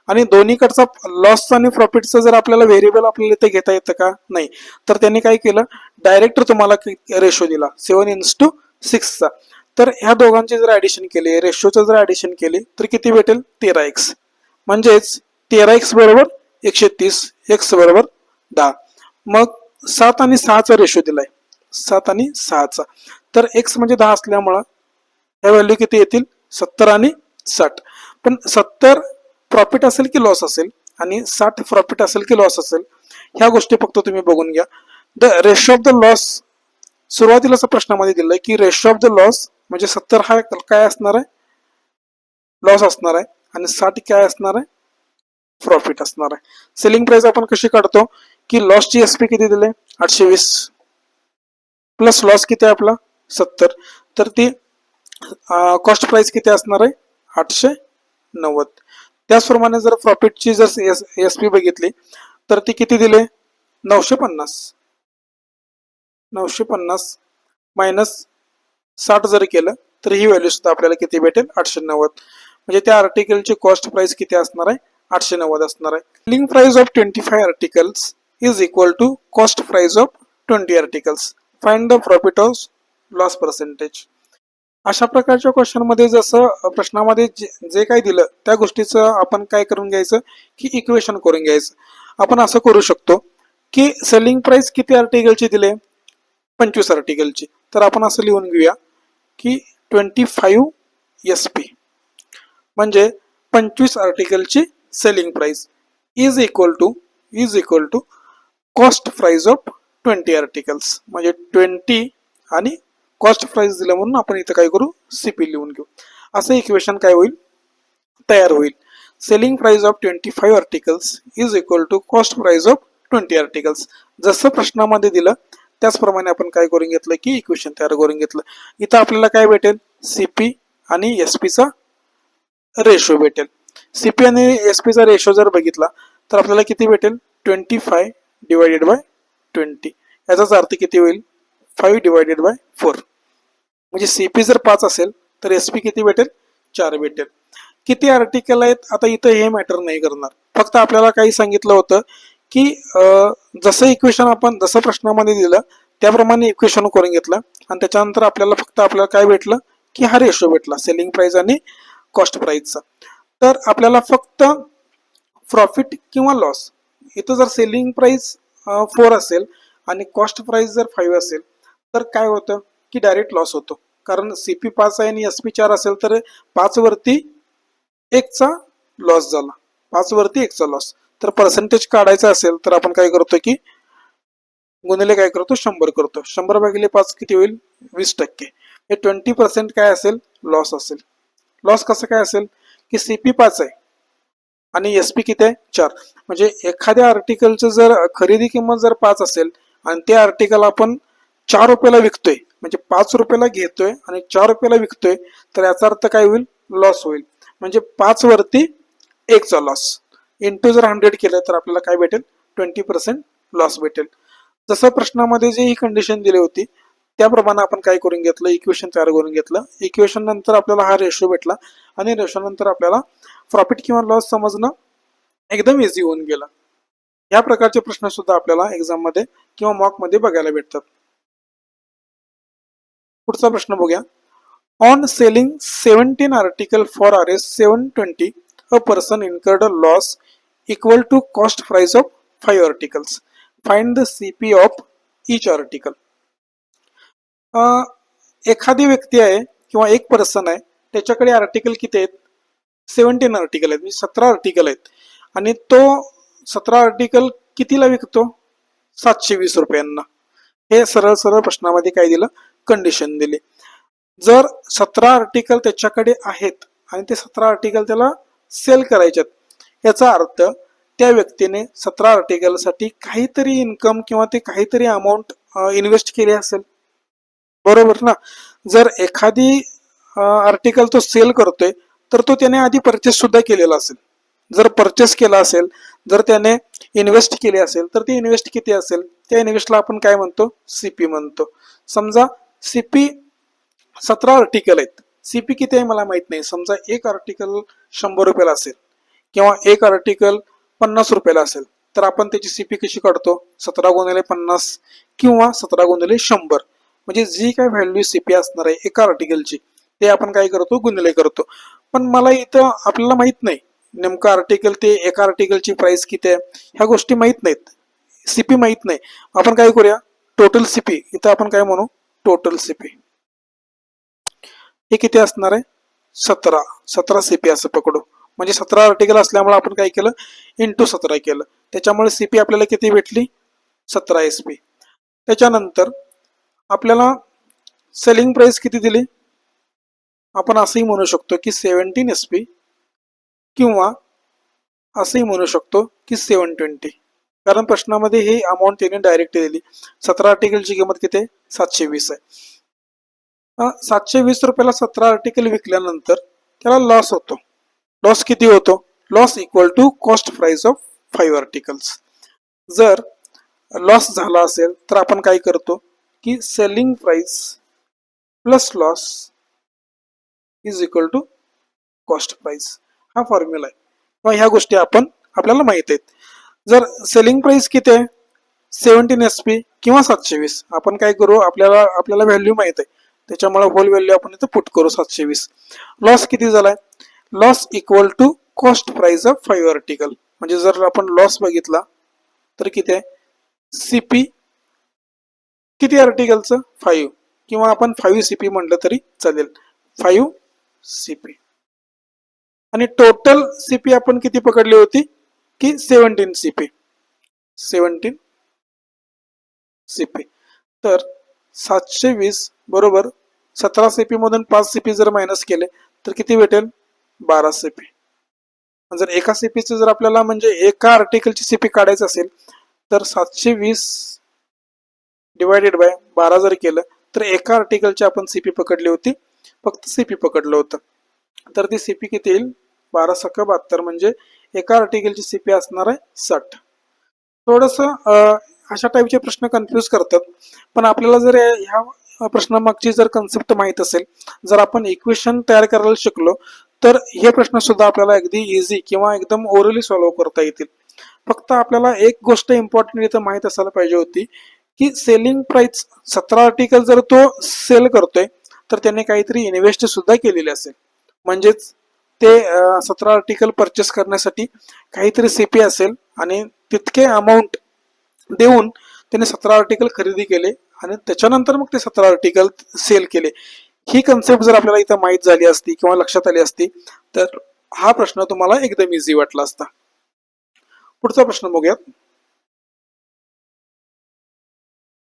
आणि दोन्हीकडचा लॉस आणि प्रॉफिटचा जर आपल्याला व्हेरिएबल आपल्याला इथे घेता येतं का नाही, तर त्यांनी काय केलं डायरेक्ट तुम्हाला रेशो दिला 7:6 चा. तर ह्या दोघांची जर ऍडिशन केली रेशोचं जर ऍडिशन केली तर किती भेटेल 13x म्हणजेच 13x बरोबर 130, x बरोबर 10. मग 7 आणि 6चा रेशो दिलाय 7 आणि 6चा. तर x म्हणजे 10 असल्यामुळं ह्या व्हॅल्यू किती येतील 70 आणि 60. पण 70 प्रॉफिट असेल की लॉस असेल आणि 60 प्रॉफिट असेल की लॉस असेल ह्या गोष्टी फक्त तुम्ही बघून घ्या. The ratio of the loss सुरुवातीलाच प्रश्नामध्ये दिलंय की रेशो ऑफ द लॉस म्हणजे 70 हा काय असणार आहे लॉस असणार आहे आणि 60 काय असणार आहे प्रॉफिट असणार आहे. सेलिंग प्राइस आपण कशी काढतो की लॉसची एसपी किती दिले 820 प्लस लॉस किती आहे आपला 70, तर ती कॉस्ट प्राइस किती असणार आहे 890. त्याचप्रमाणे जर प्रॉफिटची जर एसपी बघितली तर ती किती दिले 950 मायनस 60 जर केलं तर ही व्हॅल्यू सुद्धा आपल्याला किती भेटेल 890. म्हणजे त्या आर्टिकलची कॉस्ट प्राइस किती असणार आहे 890 असणार आहे. Selling price of 25 articles is equal to cost price of 20 articles. Find the profit of loss percentage. अशा प्रकारच्या क्वेश्चन मध्ये जसं प्रश्नामध्ये जे काही दिलं त्या गोष्टीचं आपण काय करून घ्यायचं की इक्वेशन करून घ्यायचं. आपण असं करू शकतो की सेलिंग प्राइस किती आर्टिकलची दिले 25 आर्टिकलची. तर आपण असं लिहून घेऊया की 25 SP म्हणजे 25 आर्टिकलची selling price is equal to cost price of 20 articles. म्हणजे 20 आणि कॉस्ट प्राइस दिलं म्हणून आपण इथं काय करू CP लिहून घेऊ. असं इक्वेशन काय होईल तयार होईल. Selling price of 25 articles is equal to cost price of 20 articles. जसं प्रश्नामध्ये दिलं त्याचप्रमाणे आपण काय करून घेतलं की इक्वेशन तयार करून घेतलं. इथं आपल्याला काय भेटेल CP आणि SP चा रेशो भेटेल. CP आणि SP चा रेशो जर बघितला तर आपल्याला किती भेटेल 25 डिवायडेड बाय 20. याचाच अर्थ किती होईल 5 डिवायडेड बाय 4. म्हणजे CP जर 5 असेल तर SP किती भेटेल 4 भेटेल. किती आर्टिकल आहेत आता इथं हे मॅटर नाही करणार. फक्त आपल्याला काही सांगितलं होतं की जसं इक्वेशन आपण जसं प्रश्नामध्ये दिलं त्याप्रमाणे इक्वेशन करून घेतलं आणि त्याच्यानंतर आपल्याला फक्त आपल्याला काय भेटलं की हा रेशो भेटला सेलिंग प्राइस आणि कॉस्ट प्राइसचा. तर आपल्याला फक्त प्रॉफिट किंवा लॉस इथं जर सेलिंग प्राइस 4 असेल आणि कॉस्ट प्राइस जर 5 असेल तर काय होतं की डायरेक्ट लॉस होतो. कारण CP 5 आहे आणि SP 4 असेल तर 5 वरती 1 चा लॉस झाला. 5 वरती 1 चा लॉस. तर पर्सेंटेज काढायचा असेल तर आपण काय करतो की गुणिले काय करतो 100 करतो. 100 भागिले 5 किती होईल 20%. हे 20% काय असेल लॉस असेल. लॉस कसं काय असेल की CP 5 आहे आणि SP किती आहे 4. म्हणजे एखाद्या आर्टिकलचं जर खरेदी किंमत जर 5 असेल आणि ते आर्टिकल आपण 4 रुपयाला विकतोय म्हणजे 5 रुपयाला घेतोय आणि 4 रुपयाला विकतोय तर याचा अर्थ काय होईल लॉस होईल. म्हणजे 5 वरती 1 चा लॉस इंटू जर 100 केलं तर आपल्याला काय भेटेल 20% लॉस भेटेल. जसं प्रश्नामध्ये जे ही कंडिशन दिली होती त्याप्रमाणे आपण काय करून घेतलं इक्वेशन तयार करून घेतलं. इक्वेशन नंतर आपल्याला हा रेशो भेटला आणि रेशो नंतर आपल्याला प्रॉफिट किंवा लॉस समजणं एकदम इझी होऊन गेलं. या प्रकारचे प्रश्न सुद्धा आपल्याला एक्झाम मध्ये किंवा मॉक मध्ये बघायला भेटतात. पुढचा प्रश्न बघूया. On selling 17 article for RS 720 a person incurred a loss equal to cost price of 5 articles. Find the CP of each article. एखादी व्यक्ती आहे किंवा एक पर्सन आहे त्याच्याकडे आर्टिकल किती आहेत 17 आर्टिकल आहेत म्हणजे 17 आर्टिकल आहेत आणि तो 17 आर्टिकल कितीला विकतो 720 रुपयांना. हे सरळ सरळ प्रश्नामध्ये काय दिलं कंडिशन दिली. जर 17 आर्टिकल त्याच्याकडे आहेत आणि ते 17 आर्टिकल त्याला सेल करायच्यात याचा अर्थ त्या व्यक्तीने 17 आर्टिकल साठी काहीतरी इन्कम किंवा ते काहीतरी अमाऊंट इन्व्हेस्ट केली असेल. बरोबर ना. जर एखादी आर्टिकल तो सेल करतोय तर तो त्याने आधी परचेस सुद्धा केलेला असेल. जर परचेस केला असेल जर त्याने इन्व्हेस्ट केले असेल तर ती इन्व्हेस्ट किती असेल त्या इन्व्हेस्टला आपण काय म्हणतो CP म्हणतो. समजा CP 17 आर्टिकल आहेत CP किती आहे मला माहित नाही. समजा एक आर्टिकल 100 रुपयाला असेल किंवा एक आर्टिकल 50 रुपयाला असेल तर आपण त्याची CP कशी काढतो 17 गुणिले 50 किंवा 17 गुणिले 100. म्हणजे जी काय व्हॅल्यू CP असणार आहे एका आर्टिकलची ते आपण काय करतो गुणिले करतो. पण मला इथं आपल्याला माहित नाही नेमकं आर्टिकल ते एका आर्टिकलची प्राइस किती आहे ह्या गोष्टी माहित नाहीत. CP माहित नाही. आपण काय करूया टोटल CP इथं आपण काय म्हणू टोटल CP हे किती असणार आहे 17 CP असं पकडू. म्हणजे 17 आर्टिकल असल्यामुळे आपण काय केलं इंटू 17 केलं त्याच्यामुळे CP आपल्याला किती भेटली 17 SP. त्याच्यानंतर आपल्याला सेलिंग प्राइस किती दिली आपण असंही म्हणू शकतो की 17 SP किंवा असंही म्हणू शकतो की 720. कारण प्रश्नामध्ये ही अमाऊंट त्याने डायरेक्ट दिली. 17 आर्टिकलची किंमत किती आहे 720 आहे. 720 रुपयाला 17 आर्टिकल विकल्यानंतर त्याला लॉस होतो. लॉस किती होतो loss equal to cost price of 5 articles. जर लॉस झाला असेल तर आपण काय करतो की selling price plus loss is equal to cost price. हा फॉर्म्युला आहे किंवा ह्या गोष्टी आपल्याला माहित आहेत. जर सेलिंग प्राइस किती आहे 17 SP किंवा 720, आपण काय करू, आपल्याला व्हॅल्यू माहित आहे त्याच्यामुळे होल व्हॅल्यू आपण इथे पुट करू 720. लॉस किती झालाय, loss equal to cost price of 5 article. म्हणजे जर आपण लॉस बघितला तर किती आहे, सीपी किती आर्टिकलचं 5 किंवा आपण 5 CP म्हटलं तरी चालेल, 5 CP. आणि टोटल सीपी आपण किती पकडली होती की 17 CP. 17 CP. तर 720 बरोबर 17 CP मधून 5 CP जर मायनस केले तर किती भेटेल, 12 CP. जर एका सीपीचं जर आपल्याला म्हणजे एका आर्टिकलची सीपी काढायचं असेल तर 720 डिवायडेड बाय 12 जर केलं तर एका आर्टिकलची आपण सीपी पकडली होती, फक्त सीपी पकडलं होतं. तर ती सीपी किती येईल, 12×7=72, म्हणजे एका आर्टिकलची सीपी असणार आहे 60. थोडस अशा टाईपचे प्रश्न कन्फ्यूज करतात, पण आपल्याला जर ह्या प्रश्नामागची जर कन्सेप्ट माहित असेल, जर आपण इक्वेशन तयार करायला शिकलो तर हे प्रश्न सुद्धा आपल्याला अगदी इझी किंवा एकदम ओरली सॉल्व्ह करता येतील. फक्त आपल्याला एक गोष्ट इम्पॉर्टंट इथं माहित असायला पाहिजे होती की सेलिंग प्राइस 17 आर्टिकल जर तो सेल करतोय तर त्याने काहीतरी इन्व्हेस्ट सुद्धा केलेले असेल. म्हणजेच ते 17 आर्टिकल परचेस करण्यासाठी काहीतरी सीपी असेल आणि तितके अमाऊंट देऊन त्याने 17 आर्टिकल खरेदी केले आणि त्याच्यानंतर मग ते 17 आर्टिकल सेल केले. ही कन्सेप्ट जर आपल्याला इथं माहीत झाली असती किंवा लक्षात आली असती तर हा प्रश्न तुम्हाला एकदम इझी वाटला असता. पुढचा प्रश्न बघूयात.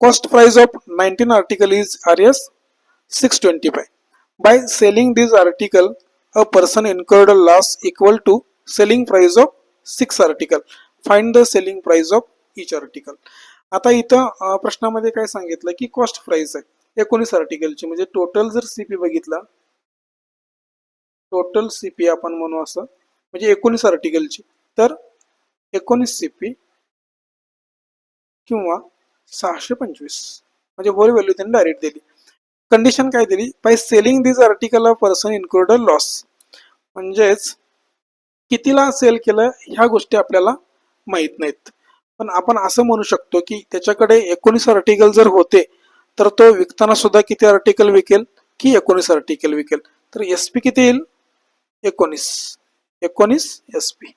Cost price of 19 article is RS 625. By selling this article, a person incurred a loss equal to selling price of 6 article. Find the selling price of each article. आता इथं प्रश्नामध्ये काय सांगितलं की कॉस्ट प्राइस आहे 19 आर्टिकलची, म्हणजे टोटल जर CP बघितला, टोटल सीपी आपण म्हणू असं, म्हणजे 19 आर्टिकलची, तर 19 CP किंवा 625, म्हणजे होल व्हॅल्यू त्यांनी डायरेक्ट दिली. कंडिशन काय दिली, by selling this article a person include a loss. म्हणजेच कितीला सेल केलं ह्या गोष्टी आपल्याला माहित नाहीत, पण आपण असं म्हणू शकतो की त्याच्याकडे 19 आर्टिकल जर होते तर तो विकताना सुद्धा किती आर्टिकल विकेल की 19 आर्टिकल विकेल. तर SP किती येईल, 19 SP.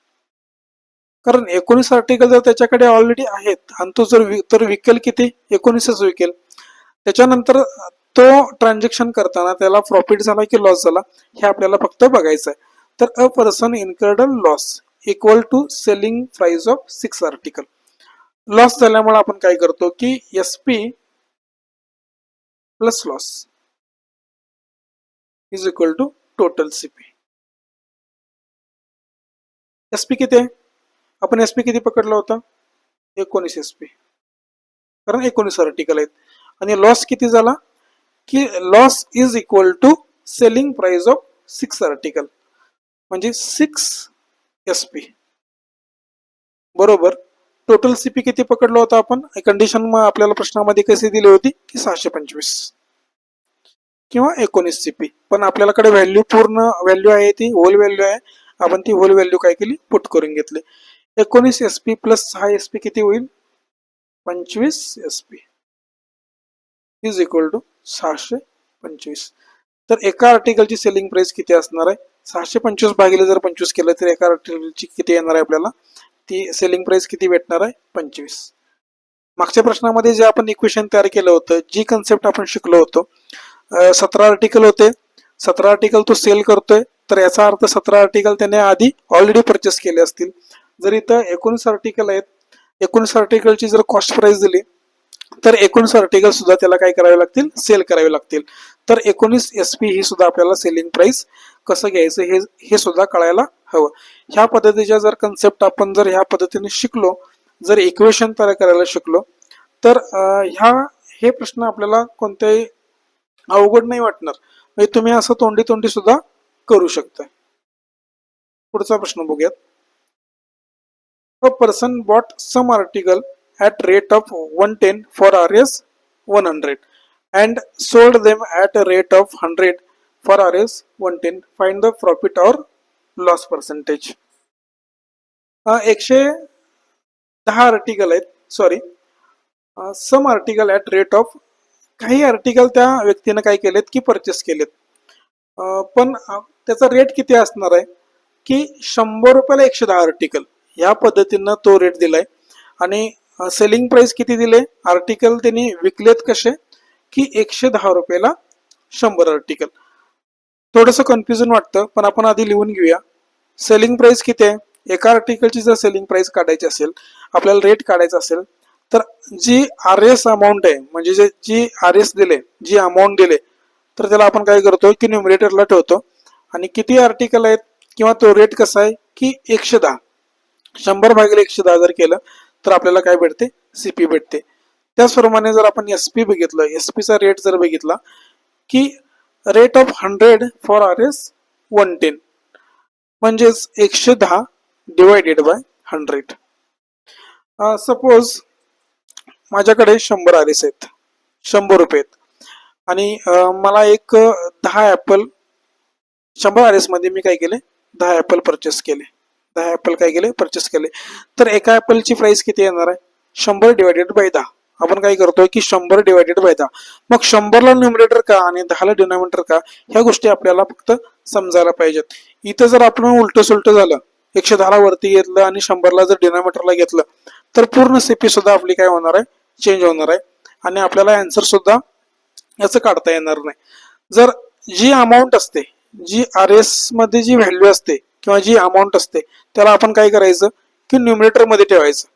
कारण 19 आर्टिकल जर त्याच्याकडे ऑलरेडी आहेत आणि तो जर विकेल किती, 19च विकेल. त्याच्यानंतर तो ट्रान्झॅक्शन करताना त्याला प्रॉफिट झाला की लॉस झाला हे आपल्याला फक्त बघायचं आहे. तर a person incurred loss equal to selling price of 6 article. Loss झाल्यामुळे आपण काय करतो की SP plus loss is equal to total CP. SP किती आहे, आपण SP किती पकडला होता, 19 SP, कारण 19 आर्टिकल आहेत. आणि लॉस किती झाला की loss is equal to selling price of 6 article, म्हणजे 6 SP बरोबर टोटल CP किती पकडला होता आपण, कंडिशन आपल्याला प्रश्नामध्ये कशी दिली होती की 625 किंवा 19 CP, पण आपल्याकडे व्हॅल्यू पूर्ण व्हॅल्यू आहे ती होल व्हॅल्यू आहे, आपण ती होल व्हॅल्यू काय केली, पुट करून घेतली. 19 SP प्लस 6 SP किती होईल, 25 SP इज इक्वल टू 625. तर एका आर्टिकलची सेलिंग प्राइस किती असणार आहे, 625 भागिले जर 25 केलं तर एका आर्टिकलची किती येणार आहे आपल्याला, ती सेलिंग प्राइस किती भेटणार आहे, 25. मागच्या प्रश्नामध्ये जे आपण इक्वेशन तयार केलं होतं, जी कन्सेप्ट आपण शिकलो होतो, 17 आर्टिकल होते, 17 आर्टिकल तो सेल करतोय, तर याचा अर्थ 17 आर्टिकल त्याने आधी ऑलरेडी परचेस केले असतील. जर इथं 19 आर्टिकल आहेत, 19 आर्टिकलची जर कॉस्ट प्राइस दिली तर 19 आर्टिकल सुद्धा त्याला काय करावे लागतील, सेल करावे लागतील. तर 19 SP ही सुद्धा आपल्याला सेलिंग प्राइस कसं घ्यायचं हे सुद्धा कळायला हवं. ह्या पद्धतीच्या जर कन्सेप्ट आपण जर ह्या पद्धतीने शिकलो, जर इक्वेशन तयार करायला शिकलो, तर हे प्रश्न आपल्याला कोणत्याही अवघड नाही वाटणार, म्हणजे तुम्ही असं तोंडी तोंडी सुद्धा करू शकता. पुढचा प्रश्न बघूयात. A person bought some article at rate of 110 for RS 100 and sold them at a rate of 100 for RS 110. Find the profit or loss percentage. 110 article आहेत, sorry, some article at rate of, काही article त्या व्यक्तीने काय केलेत की purchase केलेत, पण त्याचा रेट किती असणार आहे की 100 रुपयाला 110 आर्टिकल, या पद्धतीनं तो रेट दिलाय. आणि सेलिंग प्राइस किती दिले, आर्टिकल त्यांनी विकलेत कसे की 110 रुपयाला 100 आर्टिकल. थोडंसं कन्फ्युजन वाटतं, पण आपण आधी लिहून घेऊया. सेलिंग प्राइस किती आहे, एका आर्टिकलची जर सेलिंग प्राइस काढायची असेल, आपल्याला रेट काढायचा असेल, तर जी आर एस अमाऊंट आहे, म्हणजे जी आर एस दिले, जी अमाऊंट दिले, तर त्याला आपण काय करतो की न्युमरेटरला ठेवतो. आणि किती आर्टिकल आहेत किंवा तो रेट कसा आहे की 110, 100 भागिले 110 जर केलं तर आपल्याला काय भेटते, सीपी भेटते. त्याचप्रमाणे जर आपण एसपी बघितलं, एसपीचा रेट जर बघितला की rate of 100 for R S 110, म्हणजेच 110 डिवायडेड बाय 100. सपोज माझ्याकडे 100 आर एस आहेत, 100 रुपये आहेत, आणि मला एक 10 ॲपल, 100 आर एस मध्ये मी काय केले, 10 ॲपल परचेस केले, 10 ॲपल काय केले, परचेस केले. तर एका ॲपलची प्राइस किती येणार आहे, 100 डिवायडेड बाय 10. आपण काय करतोय की 100 डिवायडेड बाय 10. मग 100ला न्युमरेटर का आणि 10ला डिनॉमिनेटर का, ह्या गोष्टी आपल्याला फक्त समजायला पाहिजेत. इथं जर आपण उलट सुलट झालं, 110ला वरती घेतलं आणि 100ला जर डिनॉमिनेटरला घेतलं, तर पूर्ण सीपी सुद्धा आपली काय होणार आहे, चेंज होणार आहे, आणि आपल्याला आन्सर सुद्धा याचं काढता येणार नाही. जर जी अमाऊंट असते, जी आर एस मध्ये जी व्हॅल्यू असते किंवा जी अमाऊंट असते, त्याला आपण काय करायचं की न्युमरेटर मध्ये ठेवायचं,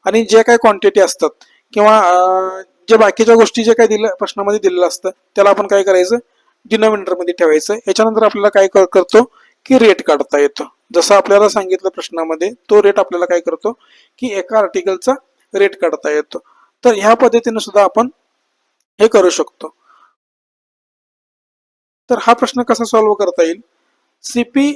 आणि जे काही क्वांटिटी असतात किंवा जे बाकीच्या गोष्टी जे काही दिलं प्रश्नामध्ये दिलेलं असतं, त्याला आपण काय करायचं, डिनॉमिनेटर मध्ये ठेवायचं. याच्यानंतर आपल्याला काय करतो की रेट काढता येतो. जसं आपल्याला सांगितलं प्रश्नामध्ये, तो रेट आपल्याला काय करतो की एका आर्टिकलचा रेट काढता येतो. तर ह्या पद्धतीने सुद्धा आपण हे करू शकतो. तर हा प्रश्न कसा सॉल्व्ह करता येईल, CP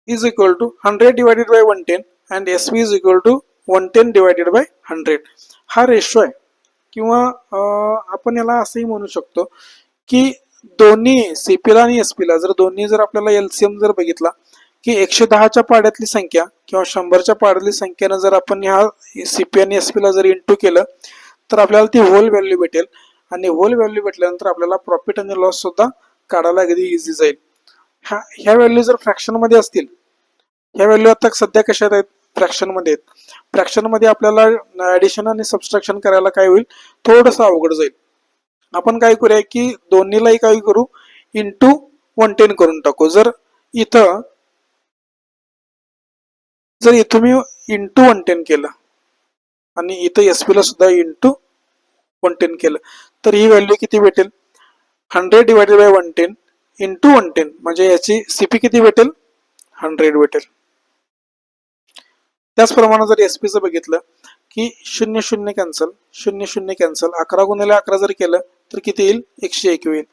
is equal to 100 divided by 110 and SP is equal to 110 divided by 100. हा रेशो आहे, किंवा आपण याला असंही म्हणू शकतो की दोन्ही सीपीला आणि एसपीला जर आपल्याला एलसीएम जर बघितला की 110च्या पाड्यातली संख्या किंवा 100च्या पाड्यातली संख्यानं जर आपण ह्या सीपी आणि एसपीला जर इंटू केलं, तर आपल्याला ती होल व्हॅल्यू भेटेल. आणि होल व्हॅल्यू भेटल्यानंतर आपल्याला प्रॉफिट आणि लॉस सुद्धा काढायला अगदी इझी जाईल. ह्या व्हॅल्यू जर फ्रॅक्शन मध्ये असतील, ह्या व्हॅल्यू आता सध्या कशात आहेत, फ्रॅक्शन मध्ये आहेत. फ्रॅक्शन मध्ये आपल्याला ऍडिशन आणि सबस्ट्रॅक्शन करायला काय होईल, थोडंसं अवघड जाईल. आपण काय करूया की दोन्हीलाही काय करू, इंटू 110 करून टाकू. इथं जर इथं मी इंटू 110 केलं आणि इथं एसपी ला सुद्धा इंटू 110 केलं, तर ही व्हॅल्यू किती भेटेल, 100 डिवायडेड बाय 110 इंटू 110, म्हणजे याची सीपी किती भेटेल, 100 भेटेल. त्याचप्रमाणे जर एसपीचं बघितलं की 0 0 कॅन्सल, 0 0 कॅन्सल, 11 गुणिले 11 जर केलं तर किती येईल, 101 येईल.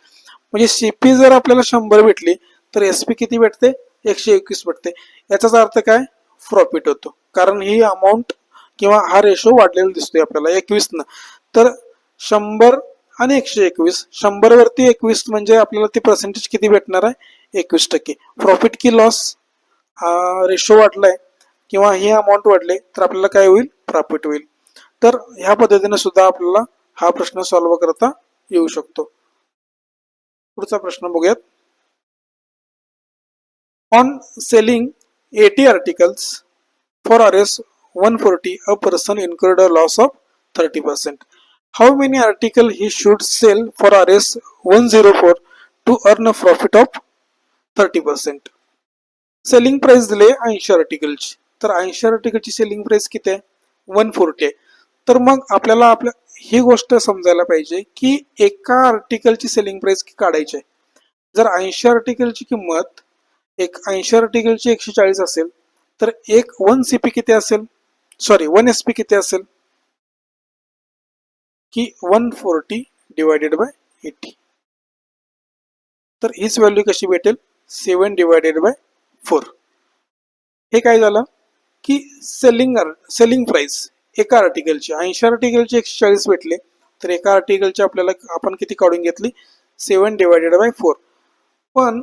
म्हणजे सीपी जर आपल्याला 100 भेटली तर एसपी किती भेटते, 121 भेटते. याचाच अर्थ काय, प्रॉफिट होतो, कारण ही अमाऊंट किंवा हा रेशो वाढलेला दिसतोय आपल्याला 21 न. तर 100 आणि 121, 100 वरती 21 म्हणजे आपल्याला ती पर्सेंटेज किती भेटणार आहे, 21%. प्रॉफिट की लॉस रेशो वाढलाय किंवा ही अमाऊंट वाढली तर आपल्याला काय होईल, प्रॉफिट होईल. तर ह्या पद्धतीने सुद्धा आपल्याला हा प्रश्न सॉल्व्ह करता येऊ शकतो. पुढचा प्रश्न बघूयात. On selling 80 articles for RS 140, a person incurred a loss of 30%. How many article he should sell for RS 104 to earn a profit of 30%? Selling price दिले 80 आर्टिकलची, तर 80 आर्टिकलची सेलिंग प्राइस किती आहे, 140 आहे. तर मग आपल्याला ही गोष्ट समजायला पाहिजे की एका आर्टिकलची सेलिंग प्राइस काढायची आहे. जर 80 आर्टिकलची किंमत 80 आर्टिकलची 140 असेल, तर एक 1 सीपी किती असेल, सॉरी 1 एसपी किती असेल की 140 डिवायडेड बाय 80. तर हीच व्हॅल्यू कशी भेटेल, 7 डिवायडेड बाय 4. हे काय झालं की सेलिंग प्राइस एका आर्टिकलची 80 आर्टिकलची 140 भेटले, तर एका आर्टिकलची आपल्याला आपण किती काढून घेतली 7/4. पण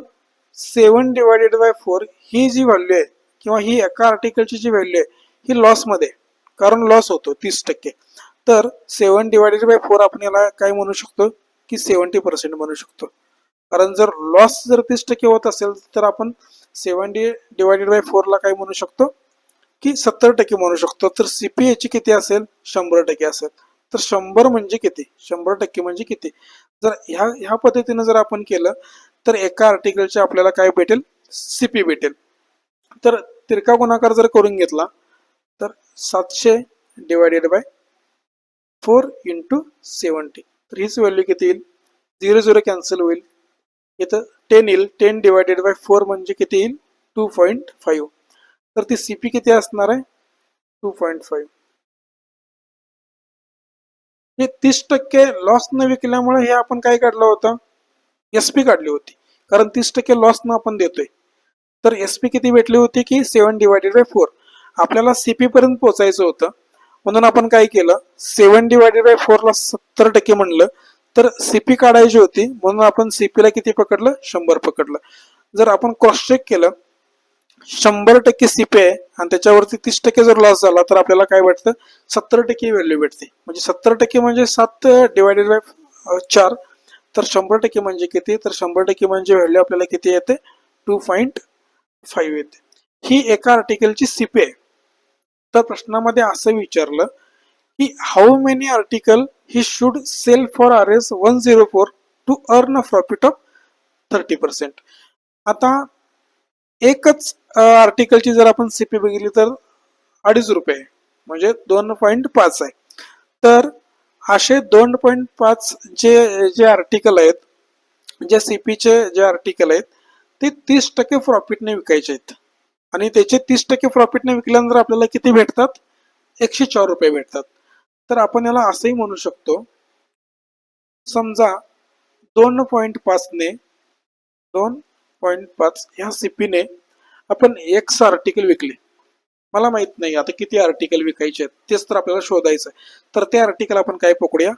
7/4 ही जी व्हॅल्यू आहे किंवा ही एका आर्टिकलची जी व्हॅल्यू आहे ही लॉसमध्ये, कारण लॉस होतो 30%. तर 7/4 आपण याला काय म्हणू शकतो की 70% म्हणू शकतो. कारण जर लॉस जर 30% होत असेल तर आपण 70/4 ला काय म्हणू शकतो की 70% म्हणू शकतो. तर सीपी याची किती असेल 100% असेल. तर 100 म्हणजे किती, 100% म्हणजे किती. जर ह्या पद्धतीने जर आपण केलं तर एका आर्टिकलचे आपल्याला काय भेटेल सीपी भेटेल. तर तिरका गुणाकार जर करून घेतला तर 700/4 × 70. तर हीच व्हॅल्यू किती येईल, 0 कॅन्सल होईल, इथं 10 येईल. 10/4 म्हणजे किती येईल 2.5. तर ती सीपी किती असणार आहे 2.5. हे 30% लॉस न विकल्यामुळे हे आपण काय काढलं होतं एसपी काढली होती, कारण 30% लॉस न आपण देतोय. तर एसपी किती भेटली होती की 7/4. आपल्याला सीपी पर्यंत पोहोचायचं होतं, म्हणून आपण काय केलं 7/4 ला 70% म्हणलं तर सीपी काढायची होती, म्हणून आपण सीपी ला किती पकडलं 100 पकडलं. जर आपण क्रॉस चेक केलं 100% सीपी आहे आणि त्याच्यावरती 30% जर लॉस झाला तर आपल्याला काय भेटतं 70% व्हॅल्यू भेटते. म्हणजे 70% म्हणजे 7/4. तर 100% म्हणजे किती, तर 100% म्हणजे व्हॅल्यू आपल्याला किती येते 2.5 येते. ही एका आर्टिकलची सीपी आहे. तर प्रश्नामध्ये असं विचारलं की how many article he should sell for RS104 to earn a profit of 30%. आता एकच आर्टिकलची जर आपण सीपी बघितली तर ₹2.5 म्हणजे 2.5 आहे. तर असे 2.5 जे जे आर्टिकल आहेत, ज्या सीपीचे जे आर्टिकल आहेत ते 30% प्रॉफिटने विकायचे आहेत. आणि त्याचे 30% प्रॉफिटने विकल्यानंतर आपल्याला किती भेटतात ₹104 भेटतात. तर आपण याला असंही म्हणू शकतो, समजा 2.5 ने 2.5 ह्या सीपीने आपण एक्स आर्टिकल विकले. मला माहित नाही आता किती आर्टिकल विकायचे आहेत, तेच तर आपल्याला शोधायचं आहे. तर ते आर्टिकल आपण काय पकडूया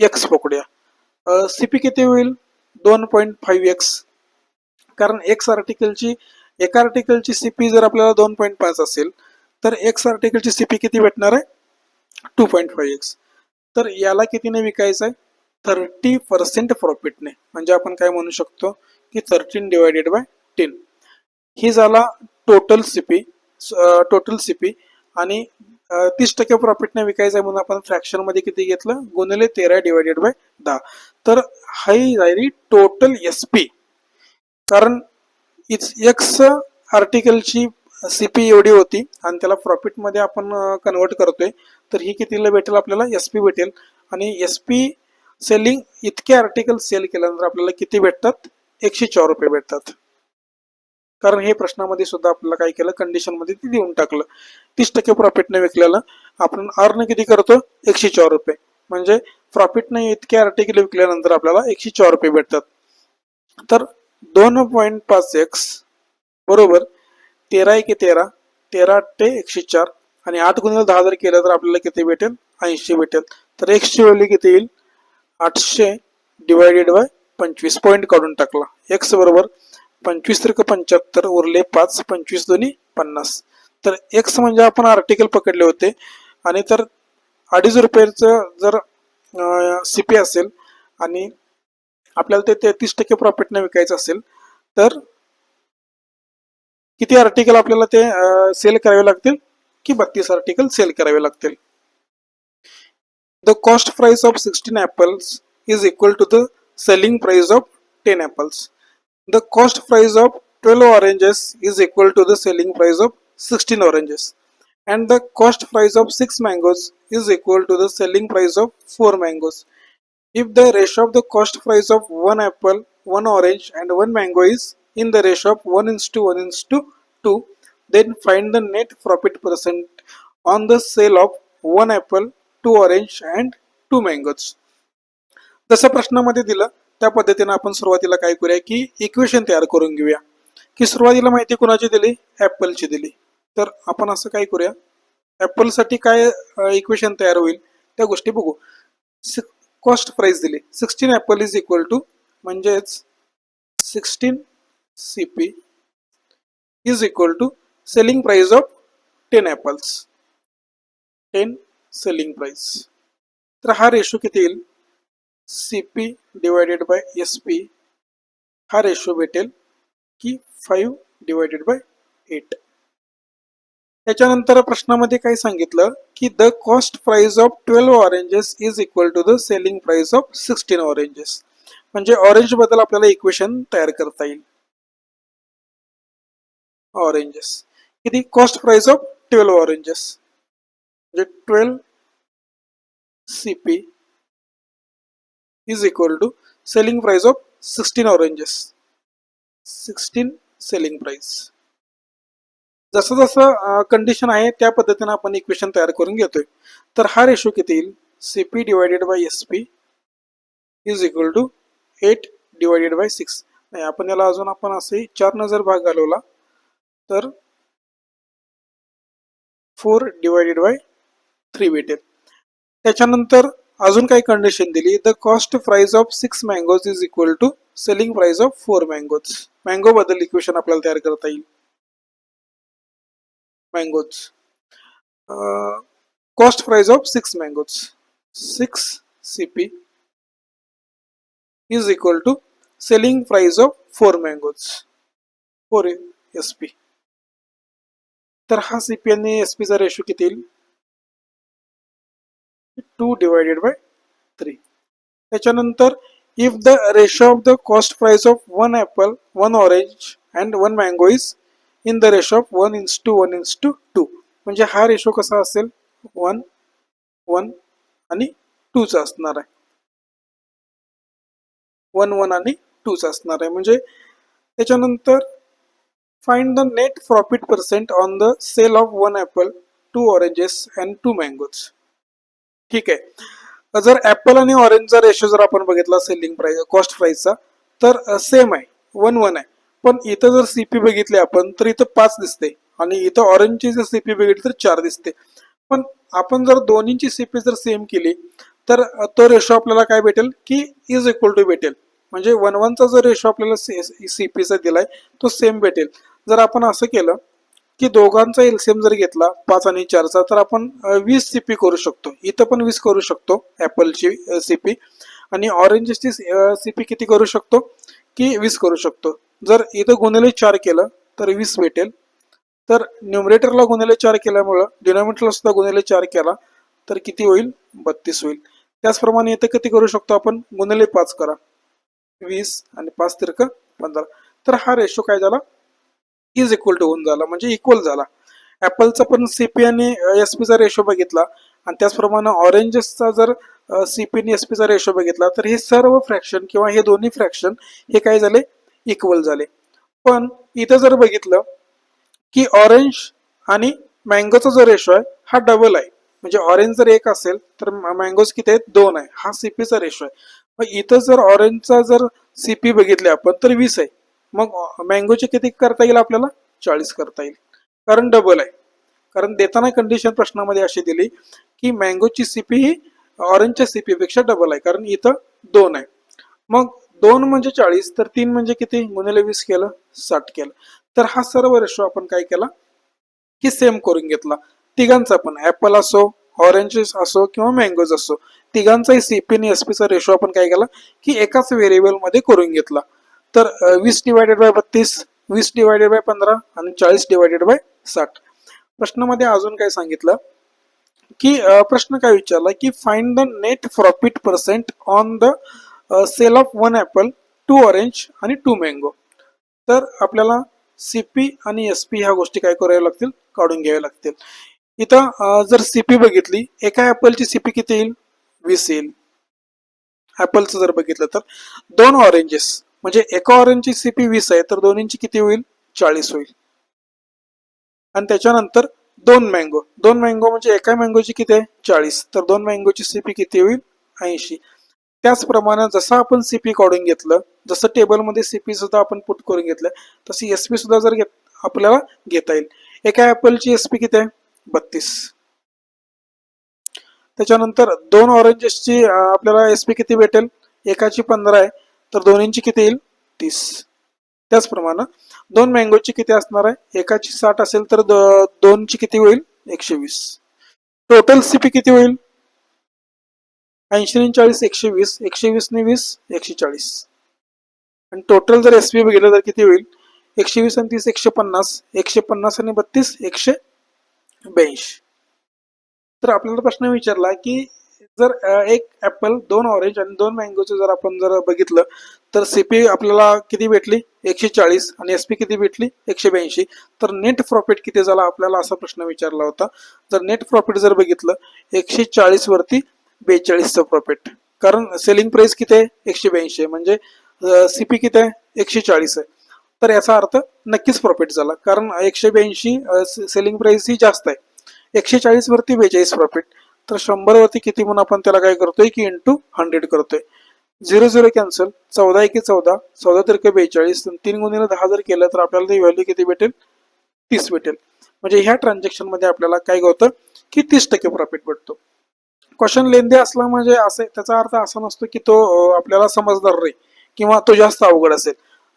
एक्स पकडूया. सीपी किती होईल 2.5x. कारण एक्स आर्टिकलची एका आर्टिकलची सीपी जर आपल्याला 2.5 असेल तर एक्स आर्टिकलची सीपी किती भेटणार आहे 2.5x. तर याला कितीने विकायचं आहे 30% प्रॉफिटने. म्हणजे आपण काय म्हणू शकतो की 13/10. ही झाला टोटल सीपी आणि 30% प्रॉफिटने विकायचं आहे म्हणून आपण फ्रॅक्शन मध्ये किती घेतलं गुणिले 13/10. तर ही झाली टोटल एसपी. कारण एक्स आर्टिकलची सीपी एवढी होती आणि त्याला प्रॉफिट मध्ये आपण कन्वर्ट करतोय, तर ही कितीला भेटेल आपल्याला एसपी भेटेल. आणि एसपी सेलिंग इतके आर्टिकल सेल केल्यानंतर आपल्याला किती भेटतात ₹104 भेटतात. कारण हे प्रश्नामध्ये सुद्धा आपल्याला काय केलं कंडिशन मध्ये ते देऊन टाकलं 30% प्रॉफिटने विकल्याला आपण अर्न किती करतो ₹104. म्हणजे प्रॉफिटने इतके आर्टिकल विकल्यानंतर आपल्याला ₹104 भेटतात. तर 2.5x बरोबर 13 × 13 आणि 8 × 10 जर केलं तर आपल्याला किती भेटेल 80 भेटेल. तर एक्स ची व्हॅल्यू किती येईल 800/25. पॉईंट काढून टाकला. एक्स बरोबर 25 × 75 उरले 5, 25 दोन्ही 50. तर एक्स म्हणजे आपण आर्टिकल पकडले होते आणि तर ₹2.5 जर सीपी असेल आणि आपल्याला ते 30% प्रॉफिटने विकायचं असेल तर किती आर्टिकल आपल्याला ते सेल करावे लागतील की 32 आर्टिकल सेल करावे लागतील. The cost price of 16 apples is equal to the selling price of 10 apples. The cost price of 12 oranges is equal to the selling price of 16 oranges. And the cost price of 6 mangoes is equal to the selling price of 4 mangoes. If the ratio of the cost price of 1 apple, 1 orange and 1 mango is in the ratio of 1:1:2, then find the net profit percent on the sale of 1 apple, 2 orange and 2 mangoes. जसं प्रश्नामध्ये दिलं त्या पद्धतीने आपण सुरुवातीला काय करूया की इक्वेशन तयार करून घेऊया. की सुरुवातीला माहिती कोणाची दिली ऍपलची दिली. तर आपण असं काय करूया ऍपल साठी काय इक्वेशन तयार होईल त्या गोष्टी बघू. कॉस्ट प्राइस दिली 16 ॲपल इज इक्वल टू म्हणजेच 16 CP is equal to selling price of 10 apples, 10 selling price. तर हा रेशो किती येईल, CP डिवायडेड बाय SP हा रेशो भेटेल की 5 डिवायडेड बाय 8. त्याच्यानंतर प्रश्नामध्ये काय सांगितलं की the cost price of 12 oranges is equal to the selling price of 16 oranges. म्हणजे ऑरेंज बद्दल आपल्याला इक्वेशन तयार करता येईल. ऑरेंजेस किती, कॉस्ट प्राइस ऑफ 12 ऑरेंजेस म्हणजे 12 CP is equal to selling price of 16 oranges, 16 selling price. जसं जसं कंडिशन आहे त्या पद्धतीने आपण इक्वेशन तयार करून घेतोय. तर हा रेशो किती येईल, CP divided by SP is equal to 8 divided by 6. नाही, आपण याला अजून आपण असे 4 न जर भाग घालवला तर 4 डिवायडेड बाय 3 भेटेल. त्याच्यानंतर अजून काही कंडिशन दिली, the cost price of 6 mangoes is equal to selling price of 4 mangoes. Mango बद्दल इक्वेशन आपल्याला तयार करता येईल. Mangoes cost price of 6 mangoes, 6 CP is equal to selling price of 4 mangoes, 4 SP. तर हा CP आणि SP चा रेशो किती येईल, 2 डिवायडेड बाय 3. त्याच्यानंतर if the ratio of the cost price of 1 Apple 1 orange and 1 mango is in the ratio of 1:1:2. म्हणजे हा ratio कसा असेल, 1 1 आणि 2 चा असणार आहे. 1 1 आणि 2 चा असणार आहे. म्हणजे त्याच्यानंतर find the net profit percent on the sale of 1 apple 2 oranges and 2 mangoes. ठीक आहे. जर ॲपल आणि ऑरेंजचा रेशो जर आपण बघितला सेलिंग प्राइस कॉस्ट प्राइसचा तर सेम आहे, 1 1 आहे. पण इथं जर CP बघितले आपण तर इथं 5 दिसते आणि इथं ऑरेंजची जर CP बघितली तर 4 दिसते. पण आपण जर दोन्हीची CP जर सेम केली तर तो रेशो आपल्याला काय भेटेल की इज इक्वल टू भेटेल. म्हणजे 1 1 चा जो रेशो आपल्याला CP चा दिलाय तो सेम भेटेल. जर आपण असं केलं की दोघांचा एलसीएम जर घेतला 5 आणि 4 चा तर आपण 20 CP करू शकतो. इथं पण 20 करू शकतो ॲपलची CP आणि ऑरेंजची CP किती करू शकतो की 20 करू शकतो. जर इथं गुणिले 4 केलं तर 20 भेटेल. तर न्यूमरेटरला गुणिले 4 केल्यामुळं डिनॉमिनेटरला सुद्धा गुणिले 4 केला तर किती होईल, 32 होईल. त्याचप्रमाणे इथं किती करू शकतो आपण, गुणिले 5 करा, 20 आणि 5 तिरक 15. तर हा रेशो काय झाला, इज इक्वल टू होऊन झाला, म्हणजे इक्वल झाला. ॲपलचा पण CP आणि SP चा रेशो बघितला आणि त्याचप्रमाणे ऑरेंजेसचा जर CP आणि SP चा रेशो बघितला तर हे सर्व फ्रॅक्शन किंवा हे दोन्ही फ्रॅक्शन हे काय झाले, इक्वल झाले. पण इथं जर बघितलं की ऑरेंज आणि मँगोचा जो रेशो आहे हा डबल आहे. म्हणजे ऑरेंज जर 1 असेल तर मँगोज किती आहेत, 2 आहे. हा CP चा रेशो आहे. मग इथं जर ऑरेंजचा जर CP बघितले आपण तर 20 आहे. मग मँगोचे किती करता येईल आपल्याला, 40 करता येईल, कारण डबल आहे. कारण देताना कंडिशन प्रश्नामध्ये अशी दिली की मँगोची CP ही ऑरेंजच्या CP पेक्षा डबल आहे, कारण इथं 2 आहे. मग 2 म्हणजे 40 तर 3 म्हणजे किती, गुणिले 20 केलं 60 केलं. तर हा सर्व रेशो आपण काय केला की सेम करून घेतला. तिघांचा पण ॲपल असो, ऑरेंजेस असो किंवा मँगोज असो, तिघांचाही CP आणि SP चा रेशो आपण काय केला की एकाच व्हेरिएबल मध्ये करून घेतला. तर 20 डिवायडेड बाय 32, 20 डिवायडेड बाय 15 आणि 40 डिवायडेड बाय 60. प्रश्नामध्ये अजून काय सांगितलं की प्रश्न काय विचारला की find the net profit percent on the sale of 1 apple 2 orange आणि 2 मँगो. तर आपल्याला CP आणि SP ह्या गोष्टी काय कराव्या लागतील, काढून घ्याव्या लागतील. इथं जर CP बघितली, एका ॲपलची CP किती येईल, 20 येईल. ॲपलचं जर बघितलं तर 2 ऑरेंजेस म्हणजे एका ऑरेंजची CP 20 आहे तर दोन्हींची किती होईल, 40 होईल. आणि त्याच्यानंतर 2 मँगो म्हणजे एका मँगोची किती आहे, 40, तर 2 मँगोची CP किती होईल, 80. त्याचप्रमाणे जसं आपण CP काढून घेतलं, जसं टेबलमध्ये CP सुद्धा आपण पुट करून घेतलं तशी SP सुद्धा जर आपल्याला घेता येईल. एका ॲपलची SP किती आहे, 32. त्याच्यानंतर दोन ऑरेंजेसची आपल्याला एसपी किती भेटेल, एकाची 15 आहे तर दोन्हींची किती येईल 30. त्याचप्रमाणे दोन मँगोची किती असणार आहे, एकाची 60 असेल तर दोनची किती होईल 120. टोटल सीपी किती होईल 80 ने 40 120, 120 ने 20 140. आणि टोटल जर एसपी बघितलं तर किती होईल 120 आणि 30 150, 150 आणि 32 182. तर आपल्याला प्रश्न विचारला की जर एक ऍपल, दोन ऑरेंज आणि दोन मँगोचं जर आपण जर बघितलं तर सीपी आपल्याला किती भेटली 140 आणि एसपी किती भेटली 182. तर नेट प्रॉफिट किती झाला आपल्याला असा प्रश्न विचारला होता. जर नेट प्रॉफिट जर बघितलं 140 वरती 42चं प्रॉफिट, कारण सेलिंग प्राइस किती आहे 182 म्हणजे सीपी किती आहे 140 आहे. तर याचा अर्थ नक्कीच प्रॉफिट झाला, कारण 182 सेलिंग प्राइस ही जास्त आहे. 140 वरती 42 प्रॉफिट, तर 100 वरती किती म्हणून आपण त्याला काय करतोय की इंटू 100 करतोय. 0 0 कॅन्सल, 14 1 14, 14 त्रिक 42, 3 गुणिले 10 जर केलं तर आपल्याला ती व्हॅल्यू किती भेटेल 30 भेटेल. म्हणजे ह्या ट्रान्झॅक्शन मध्ये आपल्याला काय होतं की 30% प्रॉफिट भेटतो. क्वेश्चन लेंदी असला म्हणजे असे त्याचा अर्थ असा नसतो की तो आपल्याला समजदार नाही किंवा तो जास्त अवघड असेल.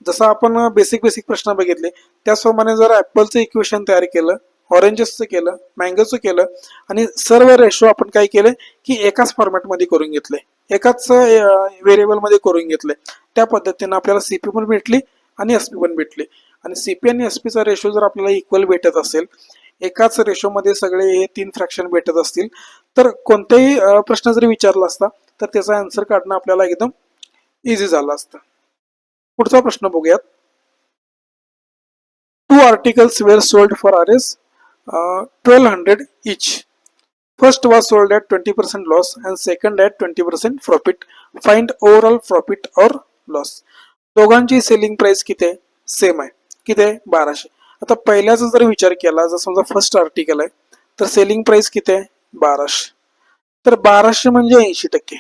जसं आपण बेसिक प्रश्न बघितले त्याचप्रमाणे जर ऍपलचं इक्वेशन तयार केलं, ऑरेंजेसचं केलं, मँगोचं केलं आणि सर्व रेशो आपण काय केलं की एकाच फॉर्मॅटमध्ये करून घेतले, एकाच व्हेरिएबल मध्ये करून घेतले. त्या पद्धतीने आपल्याला सीपी पण भेटली आणि एसपी पण भेटली. आणि सीपी आणि एसपीचा रेशो जर आपल्याला इक्वल भेटत असेल, एकाच रेशो मध्ये सगळे हे 3 फ्रॅक्शन भेटत असतील, तर कोणताही प्रश्न जर विचारला असता तर त्याचा आन्सर काढणं आपल्याला एकदम इझी झालं असतं. पुढचा प्रश्न बघूयात. 2 articles were sold for Rs 1200 each. First was sold at 20% loss and second at 20% profit. Find overall profit or loss. दोघांची सेलिंग प्राइस किती आहे सेम आहे, किती आहे 1200. आता पहिल्याचा जर विचार केला, जर समजा फर्स्ट आर्टिकल आहे तर सेलिंग प्राइस किती आहे 1200, तर 1200 म्हणजे 80%,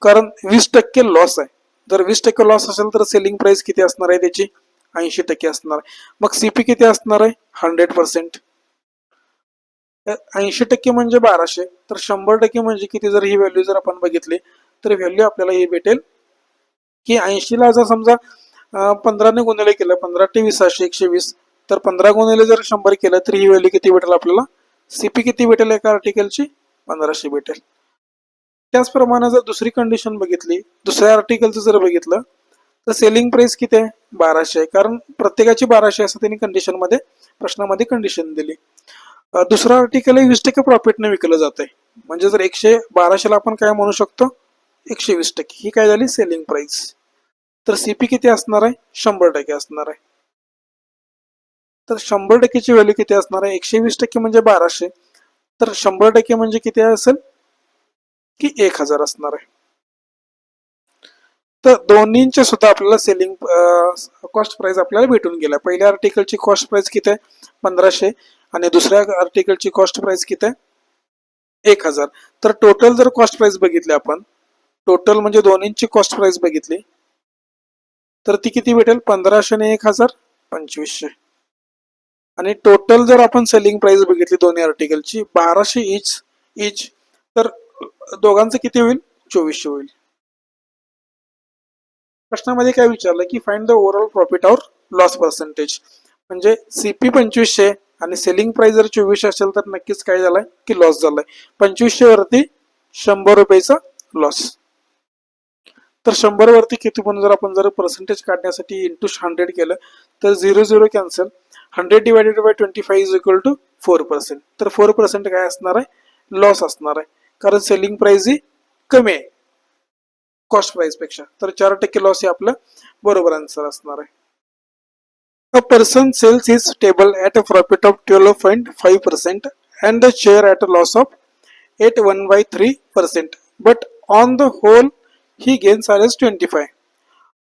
कारण 20% लॉस आहे. जर 20% लॉस असेल तर सेलिंग प्राइस किती असणार आहे त्याची 80% असणार आहे. मग सीपी किती असणार आहे 100%. 80% म्हणजे 1200, तर 100% म्हणजे किती, जर ही व्हॅल्यू जर आपण बघितली तर व्हॅल्यू आपल्याला ही भेटेल की 80 ला जर समजा 15 ने गुणिले केलं, 15 × 20 120, तर 15 गुणिले जर 100 केलं तर ही व्हॅल्यू किती भेटेल आपल्याला, सीपी किती भेटेल एका आर्टिकलची 1500 भेटेल. त्याचप्रमाणे जर दुसरी कंडिशन बघितली, दुसऱ्या आर्टिकलचं जर बघितलं तर सेलिंग प्राइस किती आहे 1200 आहे, कारण प्रत्येकाची 1200 असं त्यांनी कंडिशन मध्ये प्रश्नामध्ये कंडिशन दिली. दुसरा आर्टिकल 20% प्रॉफिटने विकलं जात आहे, म्हणजे जर 1200 ला आपण काय म्हणू शकतो 120%, ही काय झाली सेलिंग प्राइस. तर सीपी किती असणार आहे 100% असणार आहे. तर 100%ची व्हॅल्यू किती असणार आहे 120% म्हणजे 1200, तर 100% म्हणजे किती असेल की 1000 असणार आहे. तर दोन्हींचे सुद्धा आपल्याला सेलिंग कॉस्ट प्राइस आपल्याला भेटून गेल्या. पहिल्या आर्टिकलची कॉस्ट प्राइस किती आहे 1500 आणि दुसऱ्या आर्टिकलची कॉस्ट प्राइस किती आहे 1000. तर टोटल जर कॉस्ट प्राइस बघितली आपण, टोटल म्हणजे दोन्हींची कॉस्ट प्राइस बघितली तर ती किती भेटेल 1500 ने 1000 2500. आणि टोटल जर आपण सेलिंग प्राइस बघितली दोन्ही आर्टिकलची 1200 इच, तर दोघांचं किती होईल 2400 होईल. प्रश्नामध्ये काय विचारलं की फाइंड द ओव्हरऑल प्रॉफिट और लॉस पर्सेंटेज, म्हणजे सीपी 2500 आणि सेलिंग प्राइस जर 2400 असेल तर नक्कीच काय झालाय की लॉस झालाय. 2500 वरती 100 रुपयाचा लॉस, तर 100 वरती किती म्हणून जर आपण जर पर्सेंटेज काढण्यासाठी इंटू 100 केलं तर 0 0 cancel, 100 divided by 25 is equal to 4%. तर 4% काय असणार आहे लॉस असणार आहे, कारण सेलिंग प्राइस ही कमी आहे कॉस्ट प्राइस पेक्षा, तर 4% लॉस हे आपलं बरोबर आन्सर असणार आहे. A person sells his table at a profit of 12.5% and the chair at a loss of 8.1/3%, but on the whole he gains Rs 25.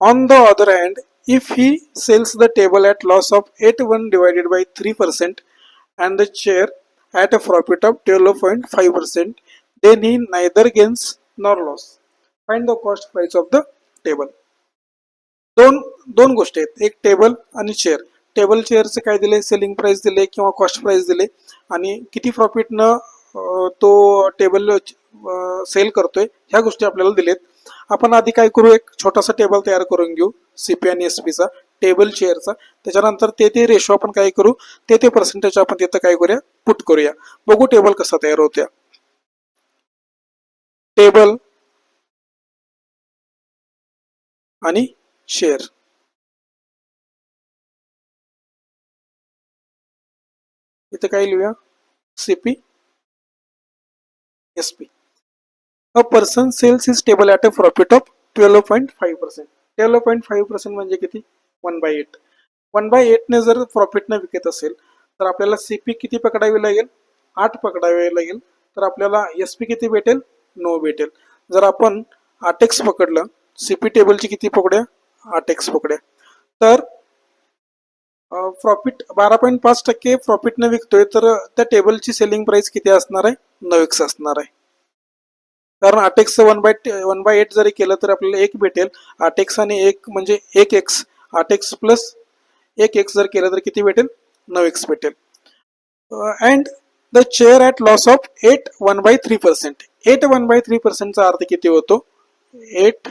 On the other hand, if he sells the table at loss of 8.1 divided by 3% and the chair at a profit of 12.5%, then he neither gains nor loss. Find the cost price of the table. दोन दोन गोष्टी आहेत, एक table आणि chair. Table चेअरचे काय दिले selling price दिले किंवा कॉस्ट प्राइस दिले आणि किती प्रॉफिट न तो टेबल सेल करतोय, ह्या गोष्टी आपल्याला दिलेत. आपण आधी काय करू, एक छोटासा टेबल तयार करून घेऊ सीपी आणि एसपीचा, टेबल शेअरचा. त्याच्यानंतर ते रेशो आपण काय करू, ते पर्सेंटेज आपण तिथं काय करूया, पुट करूया. बघू टेबल कसा तयार होत्या. टेबल आणि शेअर. इथं काय लिहूया, C P S P. A person sells his table at a profit of 12.5%. 12.5% म्हणजे किती, 1/8. 1/8 ने जर प्रॉफिटनं विकत असेल तर आपल्याला सीपी किती पकडावी लागेल, 8 पकडावे लागेल. तर आपल्याला एसपी किती भेटेल, 9 भेटेल. जर आपण 8x पकडलं, सीपी टेबलची किती पकड्या, 8x पकड्या, तर प्रॉफिट 12.5% प्रॉफिटनं विकतोय, तर त्या टेबलची सेलिंग प्राइस किती असणार आहे, 9x असणार आहे. कारण 8x 1/8 जरी केलं तर आपल्याला 1 भेटेल. 8x आणि 1 म्हणजे 1x, 8x प्लस 1x जर केलं तर किती भेटेल, 9x भेटेल. And the chair at loss of 8 1/3%. 8 1/3% चा अर्थ किती होतो, 8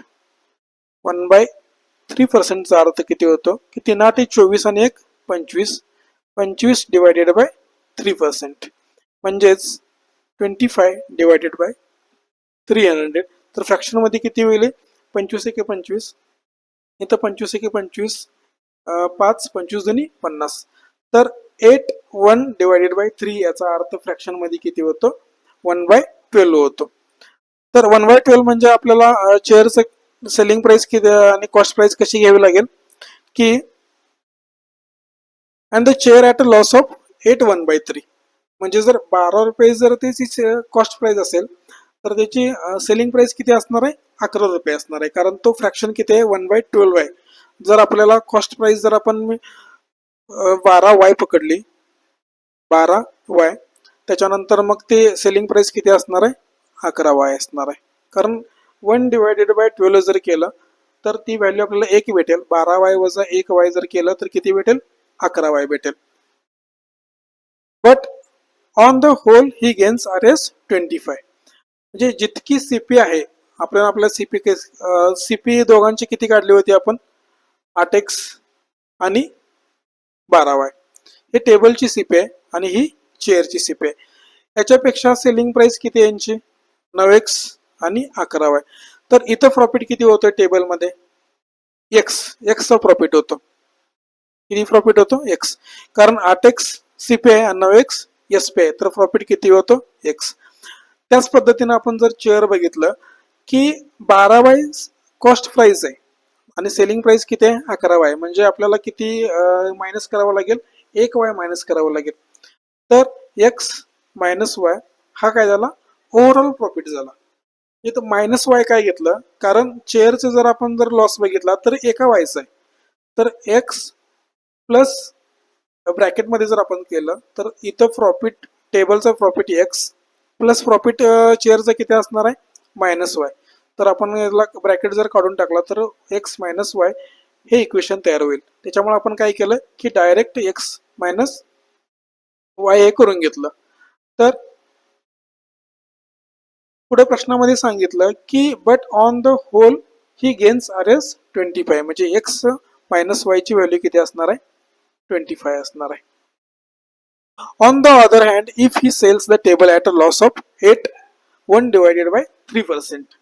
1/3% चा अर्थ किती होतो, की 3 8 24 आणि 1 25, 25 डिवायडेड बाय 3%, म्हणजेच 25 डिवायडेड बाय 300. तर फ्रॅक्शन मध्ये किती होईल, 25 एके 25, इथं 25 एके 25, 5 25 जणी 50. तर 8 1 डिवायडेड बाय 3 याचा अर्थ फ्रॅक्शन मध्ये किती होतो, 1/12 होतो. तर 1/12 म्हणजे आपल्याला चेअरचं सेलिंग प्राइस किती आणि कॉस्ट प्राइस कशी घ्यावी लागेल, की and the chair at a loss of 8 1/3. म्हणजे जर 12 रुपये जर त्याची कॉस्ट प्राइस असेल तर त्याची सेलिंग प्राइस किती असणार आहे, 11 रुपये असणार आहे. कारण तो फ्रॅक्शन किती आहे, 1/12 आहे. जर आपल्याला कॉस्ट प्राइस जर आपण 12y पकडली, 12y, त्याच्यानंतर मग ते सेलिंग प्राइस किती असणार आहे, 11y असणार आहे. कारण 1 डिवायडेड बाय 12 जर केलं तर ती व्हॅल्यू आपल्याला 1 भेटेल. 12y वजा 1y जर केलं तर किती भेटेल, 11y भेटेल. But on the whole he gains R S 25. म्हणजे जितकी सीपी आहे, आपल्या सीपी दोघांची किती काढली होती आपण, 8x आणि 12y. हे टेबलची सीपी आहे आणि ही चेअरची सीपी आहे. याच्यापेक्षा सेलिंग प्राइस किती आहे यांची, 9x आणि 11y. तर इथं प्रॉफिट किती होतं टेबलमध्ये, एक्सचा प्रॉफिट होतो. किती प्रॉफिट होतो, एक्स. कारण 8x सीपी आहे आणि 9x एसपी आहे, तर प्रॉफिट किती होतो, एक्स. त्याच पद्धतीने आपण जर चेअर बघितलं की 12y कॉस्ट प्राइस आहे आणि सेलिंग प्राइस किती आहे, 11y. म्हणजे आपल्याला किती मायनस करावं लागेल, 1y मायनस करावं लागेल. तर एक्स मायनस वाय हा काय झाला, ओव्हरऑल प्रॉफिट झाला. इथं मायनस वाय काय घेतलं, कारण चेअरचं जर आपण जर लॉस बघितला तर एका वायचा आहे. तर एक्स प्लस ब्रॅकेटमध्ये जर आपण केलं तर इथं प्रॉफिट टेबलचा प्रॉफिट एक्स प्लस प्रॉफिट चेअरचा किती असणार आहे, मायनस वाय. तर आपण याला ब्रॅकेट जर काढून टाकला तर एक्स मायनस वाय हे इक्वेशन तयार होईल. त्याच्यामुळे आपण काय केलं की डायरेक्ट एक्स मायनस वाय हे करून घेतलं. तर पुढे प्रश्नामध्ये सांगितलं की but on the whole he gains R S 25. म्हणजे एक्स मायनस वाय ची व्हॅल्यू किती असणार आहे, 25 असणार आहे. On the other hand, if he sells the table at a loss of 8 1 divided by 3%.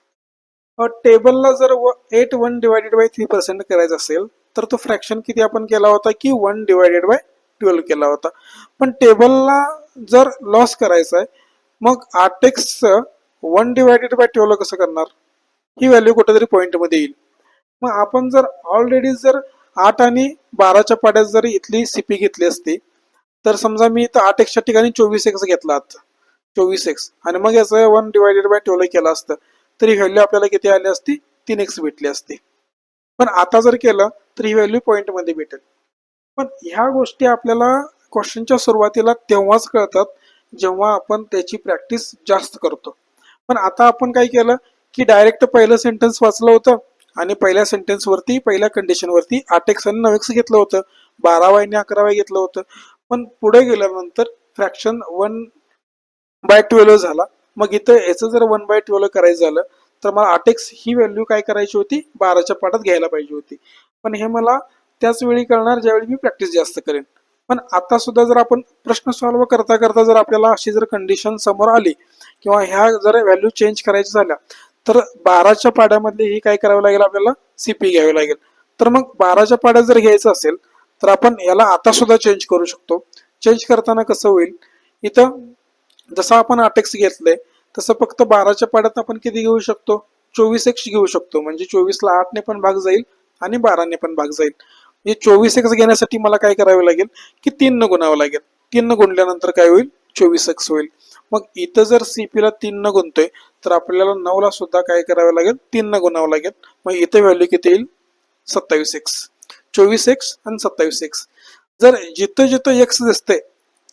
टेबलला जर 8 1 डिवायडेड बाय 3% करायचं असेल तर तो फ्रॅक्शन किती आपण केला होता, की 1 डिवायडेड बाय 12 केला होता. पण टेबलला जर लॉस करायचा आहे मग 8x 1 डिवायडेड बाय 12 कसं करणार, ही व्हॅल्यू कुठेतरी पॉईंटमध्ये येईल. मग आपण जर ऑलरेडी जर 8 आणि 12च्या पाड्यात जर इथली सीपी घेतली असती, तर समजा मी इथं 8x ठिकाणी 24x घेतला, 24x, आणि मग याचं 1 डिवायडेड बाय 12 केलं असतं तर ही व्हॅल्यू आपल्याला किती आली असती, 3x भेटली असती. पण आता जर केलं तर ही व्हॅल्यू पॉईंटमध्ये भेटेल. पण ह्या गोष्टी आपल्याला क्वेश्चनच्या सुरुवातीला तेव्हाच कळतात जेव्हा आपण त्याची प्रॅक्टिस जास्त करतो. पण आता आपण काय केलं की डायरेक्ट पहिलं सेंटेन्स वाचलं होतं आणि पहिल्या सेंटेन्स वरती पहिल्या कंडिशन वरती 8x आणि 9x घेतलं होतं, 12y आणि 11y घेतलं होतं. पण पुढे गेल्यानंतर फ्रॅक्शन 1 बाय 12 झाला. मग इथं याचं जर 1/12 करायचं झालं तर मला 8x ही व्हॅल्यू काय करायची होती, 12च्या पाठात घ्यायला पाहिजे होती. पण हे मला त्याच वेळी कळणार ज्यावेळी मी प्रॅक्टिस जास्त करेन. पण आता सुद्धा जर आपण प्रश्न सॉल्व्ह करता करता जर आपल्याला अशी जर कंडिशन समोर आली किंवा ह्या जर व्हॅल्यू चेंज करायच्या झाल्या तर 12च्या पाड्यामध्ये ही काय करावं लागेल, आपल्याला सीपी घ्यावी लागेल. तर मग 12च्या पाड्यात जर घ्यायचं असेल तर आपण याला आता सुद्धा चेंज करू शकतो. चेंज करताना कसं होईल, इथं जसं आपण 8x घेतलंय तसं फक्त 12च्या पाड्यात आपण किती घेऊ शकतो, 24x घेऊ शकतो. म्हणजे 24ला 8ने पण भाग जाईल आणि 12ने पण भाग जाईल. म्हणजे 24x घेण्यासाठी मला काय करावे लागेल की 3 न गुणावं लागेल. 3 न गुणल्यानंतर काय होईल, 24x होईल. मग इथं जर सीपी ला 3 न गुणतोय तर आपल्याला 9 ला सुद्धा काय करावं लागेल, 3 न गुणावं लागेल. मग इथे व्हॅल्यू किती येईल, 27x. 24x आणि 27x. जर जिथं जिथं x दिसतंय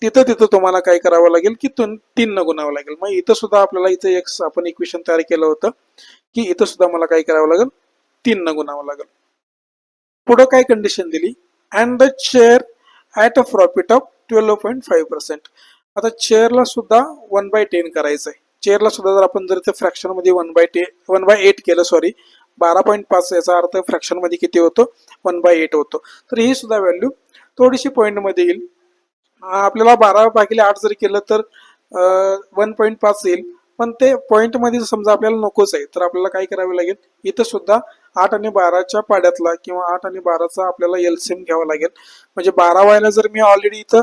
तिथं तिथं तुम्हाला काय करावं लागेल की 3 न गुणावं लागेल. मग इथं सुद्धा आपल्याला इथं x आपण इक्वेशन तयार केलं होतं की इथं सुद्धा मला काय करावं लागेल, 3 न गुणावं लागेल. पुढं काय कंडिशन दिली, and the chair at a profit of 12.5%. आता चेअरला सुद्धा 1/10 करायचं आहे. चेअरला सुद्धा जर आपण जर फ्रॅक्शन मध्ये 1/8 केलं, सॉरी 12.5, याचा अर्थ फ्रॅक्शन मध्ये किती होतं, 1/8 होतो. तर ही सुद्धा व्हॅल्यू थोडीशी पॉईंट मध्ये येईल. आपल्याला 12/8 जर केलं तर 1.5 येईल. पण ते पॉईंट मध्ये समजा आपल्याला नकोच आहे तर आपल्याला काय करावे लागेल, इथं सुद्धा 8 आणि 12च्या पाड्यातला किंवा 8 आणि 12चा आपल्याला एलसीएम घ्यावा लागेल. म्हणजे 12 वायला जर मी ऑलरेडी इथं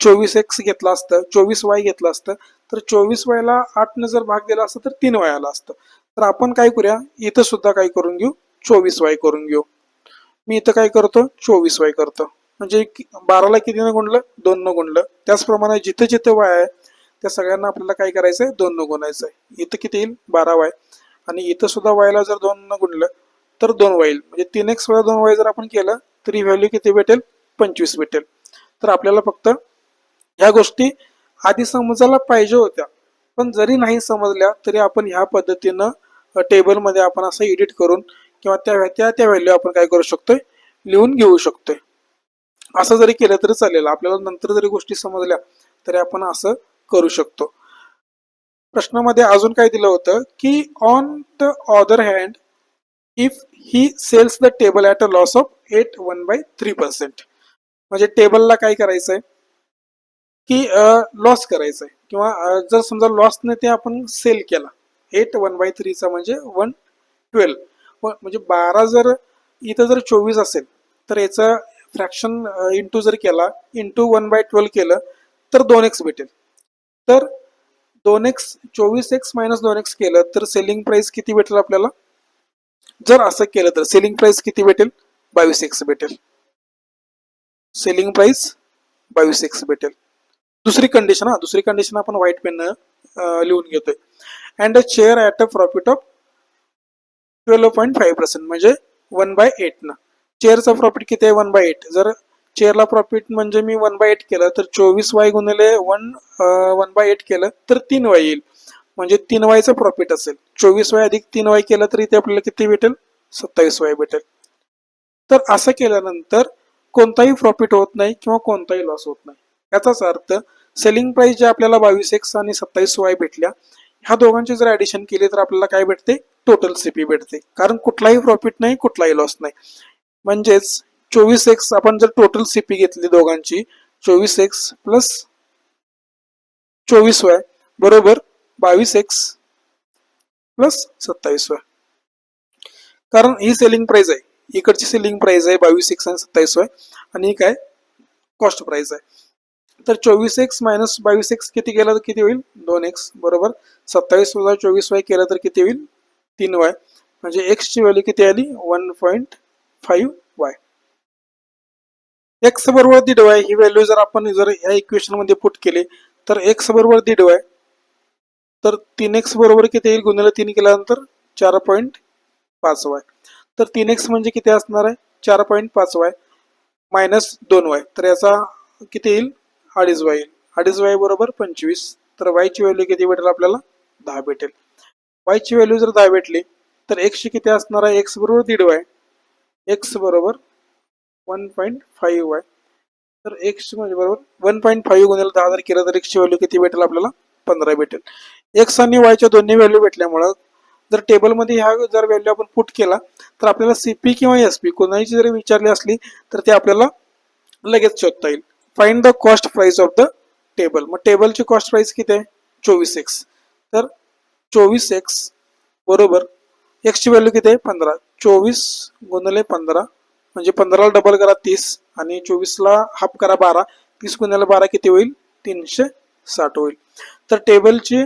24x घेतला असतं, 24y घेतलं असतं, तर 24y ला 8 जर भाग दिला असतं तर 3 y आला असतं. तर आपण काय करूया, इथं सुद्धा काय करून घेऊ, 24y करून घेऊ. मी इथं काय करतो, 24y करतो. म्हणजे 12ला कितीनं गुणलं, 2 न गुणलं. त्याचप्रमाणे जिथं जिथं वाय आहे त्या सगळ्यांना आपल्याला काय करायचंय, 2 न गुणायचंय. इथं किती येईल, 12y. आणि इथं सुद्धा वायला जर 2 न गुणलं तर 2y येईल. म्हणजे 3x + 2y जर आपण केलं तर ही व्हॅल्यू किती भेटेल, 25 भेटेल. तर आपल्याला फक्त ह्या गोष्टी आधी समजायला पाहिजे होत्या. पण जरी नाही समजल्या तरी आपण ह्या पद्धतीनं टेबलमध्ये आपण असं एडिट करून किंवा त्या व्हॅल्यू आपण काय करू शकतोय, लिहून घेऊ शकतोय. असं जरी केलं तरी चालेल. आपल्याला नंतर जरी गोष्टी समजल्या तरी आपण असं करू शकतो. प्रश्नामध्ये अजून काय दिलं होतं की on the other hand if he sells the table at a loss of 1/3%. म्हणजे टेबलला काय करायचंय की लॉस करायचंय किंवा जर समजा लॉसने ते आपण सेल केला 1/3चा म्हणजे 1/12. म्हणजे 12 जर इथं जर 24 असेल तर याचा फ्रॅक्शन इंटू जर केला, इंटू 1/12 केलं तर 2x भेटेल. तर 2x 24x - 2x केलं तर सेलिंग प्राइस किती भेटेल आपल्याला, जर असं केलं तर सेलिंग प्राइस किती भेटेल, 22x भेटेल. सेलिंग प्राइस 22x भेटेल. दुसरी कंडिशन आपण व्हाईट पेन लिहून घेतोय. And a chair at a profit of 12.5%. म्हणजे 1/8 न. चेअरचा प्रॉफिट किती आहे, 1/8. जर चेअरला प्रॉफिट म्हणजे मी 1/8 केलं तर 24y गुणिले 1/8 केलं तर 3y येईल. म्हणजे 3yचं प्रॉफिट असेल. 24y अधिक 3y केलं तर इथे आपल्याला किती भेटेल, 27y भेटेल. तर असं केल्यानंतर कोणताही प्रॉफिट होत नाही किंवा कोणताही लॉस होत नाही. याचाच अर्थ सेलिंग प्राइस जे आपल्याला 22x आणि 27y भेटल्या, ह्या दोघांची जर ऍडिशन केली तर आपल्याला काय भेटते, टोटल सीपी भेटते. कारण कुठलाही प्रॉफिट नाही, कुठलाही लॉस नाही. म्हणजेच 24x आपण जर टोटल सीपी घेतली दोघांची, 24x प्लस 24y बरोबर 22x प्लस 27y. कारण ही सेलिंग प्राइस आहे, इकडची सेलिंग प्राइस आहे 22x आणि 27y, आणि ही काय कॉस्ट प्राइस आहे. तर 24x - 22x किती केलं तर किती होईल, 2x बरोबर 27 + 24y केलं तर किती होईल, 3y. म्हणजे x ची व्हॅल्यू किती आली, 1.5y. x बरोबर 1.5y ही व्हॅल्यू जर आपण जर या इक्वेशन मध्ये पुट केली तर x बरोबर 1.5y, तर 3x बरोबर किती येईल, गुणिले 3 केल्यानंतर 4.5y. तर 3x म्हणजे किती असणार आहे, 4.5y मायनस 2y. तर याचा किती येईल, 2.5y येईल. 2.5y बरोबर 25. तर y ची व्हॅल्यू किती भेटेल आपल्याला, 10 भेटेल. y ची व्हॅल्यू जर 10 भेटली तर x ची किती असणार आहे, x बरोबर 1.5y, x बरोबर 1.5y. तर x म्हणजे बरोबर 1.5 गुणिले 10 जर केलं तर x ची व्हॅल्यू किती भेटेल आपल्याला, 15 भेटेल. एक्स आणि वायच्या दोन्ही व्हॅल्यू भेटल्यामुळं जर टेबलमध्ये ह्या जर व्हॅल्यू आपण पुट केला तर आपल्याला सीपी किंवा एसपी कोणाची जरी विचारली असली तर ते आपल्याला लगेच शोधता येईल. Find the cost price of the table. मग टेबलची कॉस्ट प्राइस किती आहे? 24x. तर 24x बरोबर एक्सची व्हॅल्यू किती आहे? 15. 24 गुणिले 15 म्हणजे 15ला डबल करा 30 आणि 24ला हाफ करा 12. 30 गुणिले 12 किती होईल? 360 होईल. तर टेबलची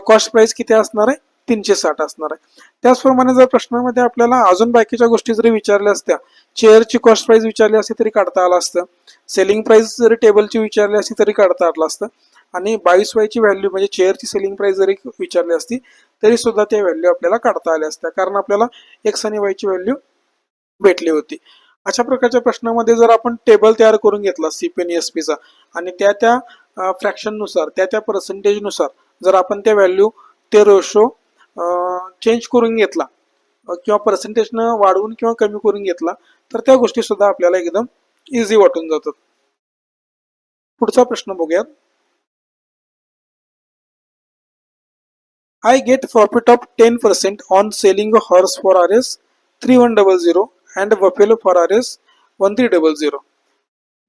कॉस्ट प्राइस किती असणार आहे? 360 असणार आहे. त्याचप्रमाणे जर प्रश्नामध्ये आपल्याला अजून बाकीच्या गोष्टी जरी विचारल्या असत्या, चेअरची कॉस्ट प्राइस विचारली असती तरी काढता आलं असतं, सेलिंग प्राइस जरी टेबलची विचारली असती तरी काढता आलं असतं आणि 22y व्हॅल्यू म्हणजे चेअरची सेलिंग प्राइस जरी विचारली असती तरी सुद्धा त्या व्हॅल्यू आपल्याला काढता आल्या असत्या, कारण आपल्याला एक्स आणि वायची व्हॅल्यू भेटली होती. अशा प्रकारच्या प्रश्नामध्ये जर आपण टेबल तयार करून घेतला सीपी आणि एसपीचा आणि त्या फ्रॅक्शन नुसार त्या पर्सेंटेज नुसार जर आपण त्या व्हॅल्यू ते रेशो चेंज करून घेतला किंवा पर्सेंटेजनं वाढवून किंवा कमी करून घेतला तर त्या गोष्टी सुद्धा आपल्याला एकदम इझी वाटून जातात. पुढचा प्रश्न बघूयात. I get profit of 10% on selling a horse for Rs 3100 and buffalo for Rs 1300.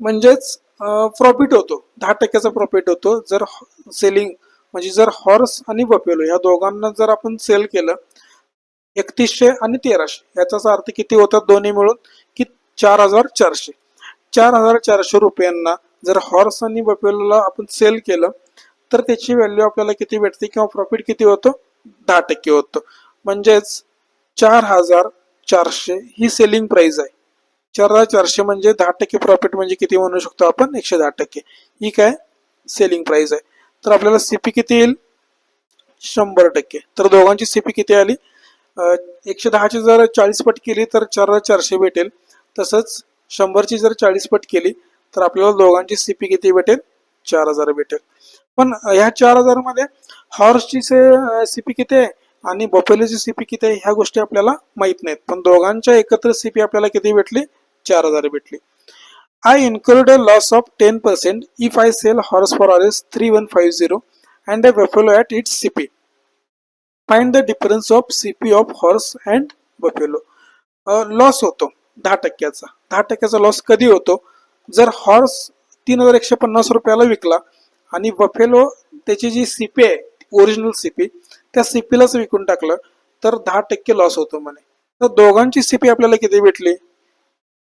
म्हणजेच प्रॉफिट होतो, 10% प्रॉफिट होतो जर सेलिंग म्हणजे जर हॉर्स आणि बफेलो ह्या दोघांना जर आपण सेल केलं 3100 आणि 1300 याचाच अर्थ किती होतात दोन्ही मिळून की 4400. 4400 रुपयांना जर हॉर्स आणि बफेलोला आपण सेल केलं तर त्याची व्हॅल्यू आपल्याला किती भेटते किंवा प्रॉफिट किती होतो? 10% होतो. म्हणजेच 4400 ही सेलिंग प्राइस आहे. 4400 म्हणजे 10% प्रॉफिट म्हणजे किती म्हणू शकतो आपण? 110%. ही काय सेलिंग प्राइस आहे. तर आपल्याला सीपी किती येईल? 100%. तर दोघांची सीपी किती आली? 110ची जर 40 पट केली तर 4400 भेटेल. तसंच 100ची जर 40 पट केली तर आपल्याला दोघांची सीपी किती भेटेल? 4000 भेटेल. पण ह्या 4000 मध्ये हॉर्सची सीपी किती आहे आणि बफेलोची सीपी किती आहे ह्या गोष्टी आपल्याला माहित नाहीत, पण दोघांच्या एकत्र सीपी आपल्याला किती भेटली? 4000 भेटली. I incurred a loss of 10% if I sell horse for Rs 3150 and a buffalo at its CP. Find the difference of CP of horse and buffalo. Loss होतो 10%चा. 10%चा लॉस कधी होतो? जर हॉर्स 3150 रुपयाला विकला आणि बफेलो त्याची जी सीपी आहे original CP त्या सीपीलाच विकून टाकलं तर 10% लॉस होतो म्हणे. तर दोघांची सीपी आपल्याला किती भेटली?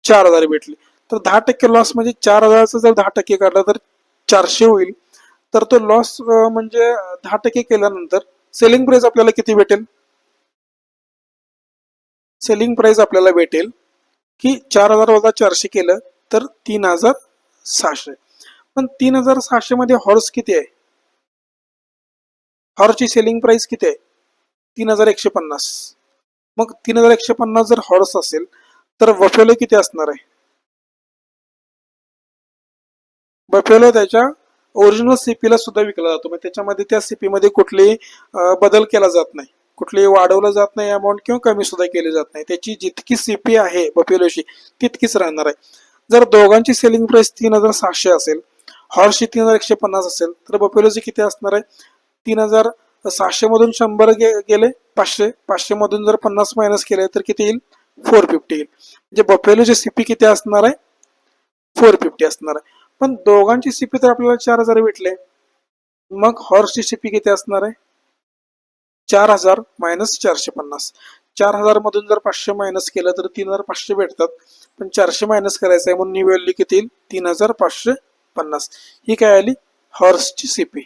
4000 भेटली. तर 10% लॉस म्हणजे 4000चा जर 10% काढला तर 400 होईल. तर तो लॉस म्हणजे 10% केल्यानंतर सेलिंग प्राइस आपल्याला किती भेटेल? सेलिंग प्राइस आपल्याला भेटेल की 4000 वजा 400 केलं तर 3600. पण 3600 मध्ये हॉर्स किती आहे? हॉर्सची सेलिंग प्राइस किती आहे? 3150. मग 3150 जर हॉर्स असेल तर बफेलो किती असणार आहे? बफेलो त्याच्या ओरिजिनल सीपीला सुद्धा विकला जातो. मग त्याच्यामध्ये त्या सीपी मध्ये कुठलीही बदल केला जात नाही, कुठलीही वाढवलं जात नाही अमाऊंट किंवा कमी सुद्धा केली जात नाही. त्याची जितकी सीपी आहे बफेलोची तितकीच राहणार आहे. जर दोघांची सेलिंग प्राइस 3700 असेल, हॉर्सची 3150 असेल तर बफेलोची किती असणार आहे? 3700 मधून 100 गेले 500, 500 मधून जर 50 मायनस केले तर किती येईल? 450 येईल. म्हणजे बफेलोची सीपी किती असणार आहे? 450 असणार आहे. पण दोघांची सीपी तर आपल्याला 4000 भेटले, मग हॉर्सची सीपी किती असणार आहे? 4000 मायनस 450. 4000 मधून जर 500 मायनस केलं तर 3500 भेटतात, पण 400 मायनस करायचं आहे म्हणून ही व्हॅल्यू किती येईल? 3550. ही काय आली? हॉर्सची सीपी.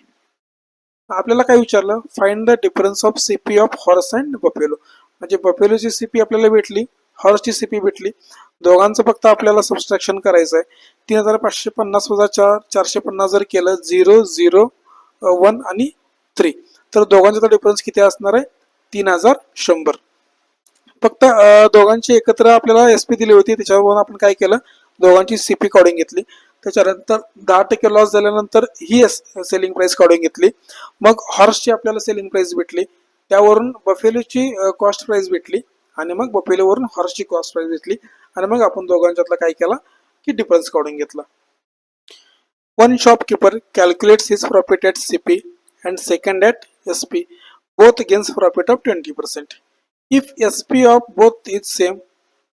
आपल्याला काय विचारलं? Find the difference of CP of horse and buffalo. म्हणजे बफेलोची सीपी आपल्याला भेटली, हॉर्सची सीपी भेटली, दोघांचं फक्त आपल्याला सबस्ट्रॅक्शन करायचं आहे. 3550 वजा 450 जर केलं 0 0 1 आणि 3 तर दोघांचा डिफरन्स किती असणार आहे? 3100. फक्त दोघांची एकत्र आपल्याला एसपी दिली होती, त्याच्यावरून आपण काय केलं? दोघांची सीपी काढून घेतली. त्याच्यानंतर 10% लॉस झाल्यानंतर ही सेलिंग प्राइस काढून घेतली. मग हॉर्सची आपल्याला सेलिंग प्राइस भेटली, त्यावरून बफेलोची कॉस्ट प्राइस भेटली आणि मग बफेलोवरून हॉर्सची कॉस्ट प्राइस भेटली आणि मग आपण दोघांच्यातला काय केला की डिफरन्स काढून घेतला. One shopkeeper calculates his profit at CP and second at SP. Both gains profit of 20%. If SP of both is same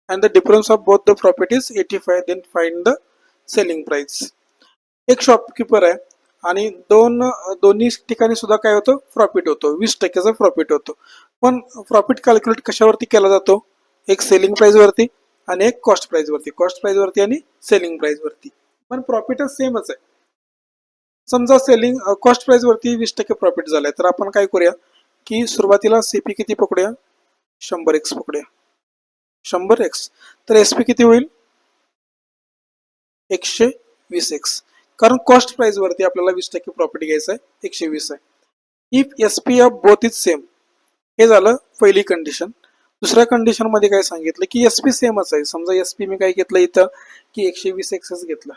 and the difference of both the profit is 85, then find the selling price. एक shopkeeper आहे आणि दोन्ही ठिकाणी सुद्धा काय होतं, profit होतो, 20% profit होतो. पण प्रॉफिट कॅल्क्युलेट कशावरती केला जातो, एक सेलिंग प्राइस वरती आणि एक कॉस्ट प्राइस वरती आणि सेलिंग प्राइस वरती. पण प्रॉफिट सेमच आहे. समजा सेलिंग कॉस्ट प्राइस वरती 20% प्रॉफिट झालाय, तर आपण काय करूया की सुरुवातीला सीपी किती पकडूया, 100x पकडूया, 100x. तर एसपी किती होईल, 120x. कारण कॉस्ट प्राइस वरती आपल्याला 20% प्रॉफिट घ्यायचं आहे, 120 आहे. If SP of both is same, हे झालं पहिली कंडिशन. दुसऱ्या कंडिशन मध्ये काय सांगितलं की एसपी सेमच आहे. समजा एसपी मी काय घेतलं इथं की 120x घेतला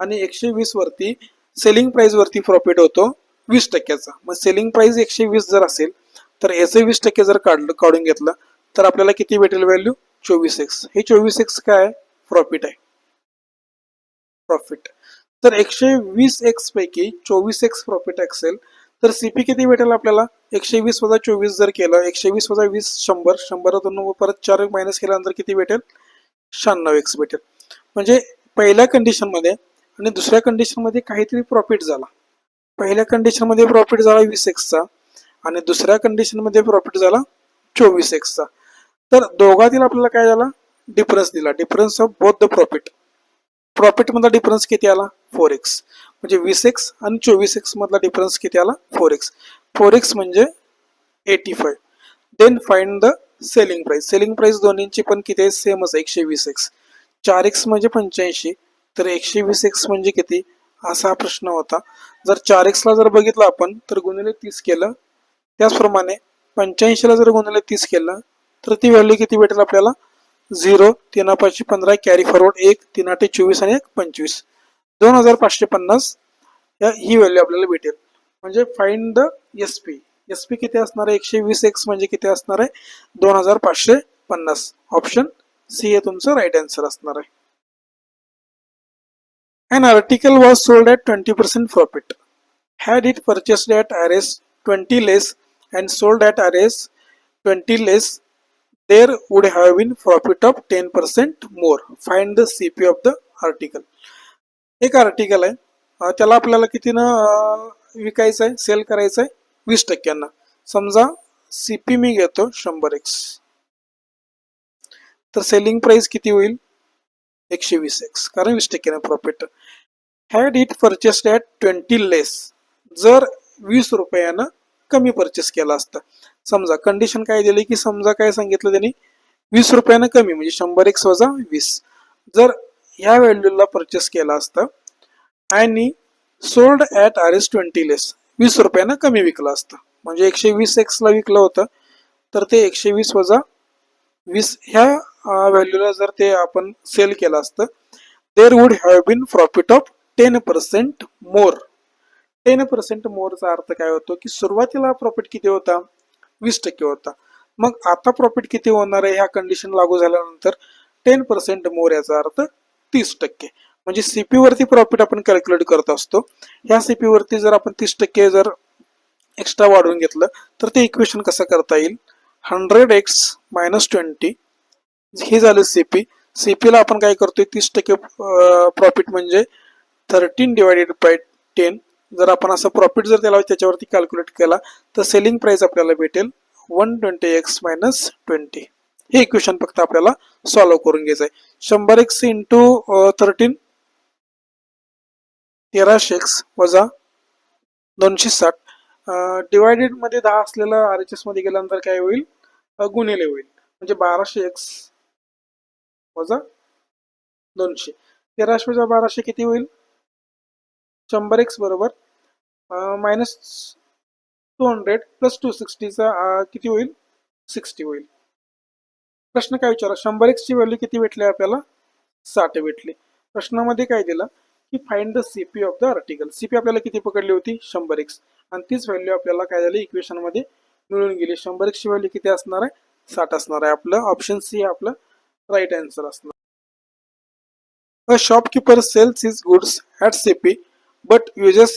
आणि 120 वरती सेलिंग प्राइस वरती प्रॉफिट होतो 20%चा. मग सेलिंग प्राइस 120 जर असेल तर याचे 20% जर काढून घेतलं तर आपल्याला किती भेटेल व्हॅल्यू, 24x. हे 24x काय आहे, प्रॉफिट आहे, प्रॉफिट. तर 120x पैकी 24x प्रॉफिट असेल तर सीपी किती भेटेल आपल्याला, 120 वजा 24 जर केलं, 120 वजा 20 100, 100 परत 4 मायनस केल्यानंतर किती भेटेल, 96x भेटेल. म्हणजे पहिल्या कंडिशन मध्ये आणि दुसऱ्या कंडिशन मध्ये काहीतरी प्रॉफिट झाला. पहिल्या कंडिशन मध्ये प्रॉफिट झाला 20x चा आणि दुसऱ्या कंडिशन मध्ये प्रॉफिट झाला 24x चा. तर दोघातील आपल्याला काय झाला, डिफरन्स दिला, difference of both the profit. Profit मधला डिफरन्स किती आला, 4x. म्हणजे 20x आणि 24x मधला डिफरन्स किती आला, 4x. 4x म्हणजे 85. Then find the selling price. Selling price दोन्हींची पण किती आहे, सेमच आहे, 120x. 4x म्हणजे 85, तर 120x म्हणजे किती, असा हा प्रश्न होता. जर 4x ला जर बघितलं आपण तर गुणिले 30 केलं, त्याचप्रमाणे 85 ला जर गुणिले 30 केलं तर ती व्हॅल्यू किती भेटेल आपल्याला, 0, 3 15, कॅरी फॉरवर्ड 1, 3 8 24 आणि 1 25, 2550 ही व्हॅल्यू आपल्याला भेटेल. म्हणजे फाइंड द एसपी. एसपी किती असणार आहे, 120x म्हणजे किती असणार आहे, 2550. ऑप्शन सी हे तुमचं राईट आन्सर असणार आहे. An article was sold at 20% profit. Had it purchased at RS 20 less and sold at RS 20 less, there would have been profit of 10% more. Find the CP of the article. एक article आहे, त्याला आपल्याला कितीनं विकायचं आहे, sale करायचं आहे, 20%. समजा CP मी घेतो 100x, तर सेलिंग प्राइस किती होईल, 120x, कारण 20% profit. Had it purchased at 20 लेस, जर 20 रुपयानं कमी परचेस केला असता. समजा कंडिशन काय दिली की समजा काय सांगितलं त्यांनी, 20 रुपयानं कमी म्हणजे 100x वजा 20. जर ह्या व्हॅल्यूला परचेस केला असता आणि सोल्ड ॲट RS 20 लेस, 20 रुपयानं कमी विकलं असतं, म्हणजे 120x ला विकलं होतं, तर ते 120 वजा 20 ह्या व्हॅल्यूला जर ते आपण सेल केलं असतं, there would have been profit of 10% more. 10% मोरचा अर्थ काय होतो की सुरुवातीला प्रॉफिट किती होता, 20% होता. मग आता प्रॉफिट किती होणार आहे ह्या कंडिशन लागू झाल्यानंतर, 10% मोर याचा अर्थ 30%. म्हणजे सीपी वरती प्रॉफिट आपण कॅल्क्युलेट करत असतो. ह्या सीपी वरती जर आपण 30% जर एक्स्ट्रा वाढवून घेतलं तर ते इक्वेशन कसं करता येईल, 100x मायनस 20 हे झालं सीपी. सीपी ला आपण काय करतोय, 30% प्रॉफिट म्हणजे 13 डिवायडेड बाय 10. जर आपण असं प्रॉफिट जर त्याच्यावरती कॅल्क्युलेट केला तर सेलिंग प्राइस आपल्याला भेटेल 120x मायनस 20. हे इक्वेशन फक्त आपल्याला सॉल्व्ह करून घ्यायचं आहे. 100x इंटू 13, 1300x वजा 260 डिवायडेड मध्ये 10 असलेलं RHS मध्ये गेल्यानंतर काय होईल, गुणिले होईल, म्हणजे 1200x वजा 200. 1300 वजा 1200 किती होईल, 100x बरोबर मायनस 200 प्लस 260 चा किती होईल, 60 होईल. प्रश्न काय विचारला, 100x ची व्हॅल्यू किती भेटली आपल्याला, 60 भेटली. प्रश्नामध्ये काय दिलं की find the CP of the article. CP आपल्याला किती पकडली होती, 100x, आणि तीच व्हॅल्यू आपल्याला काय झाली इक्वेशन मध्ये मिळून गेली. 100x ची व्हॅल्यू किती असणार आहे, 60 असणार आहे. आपलं ऑप्शन सी आपलं राईट आन्सर असणार. A shopkeeper sells his goods at CP but uses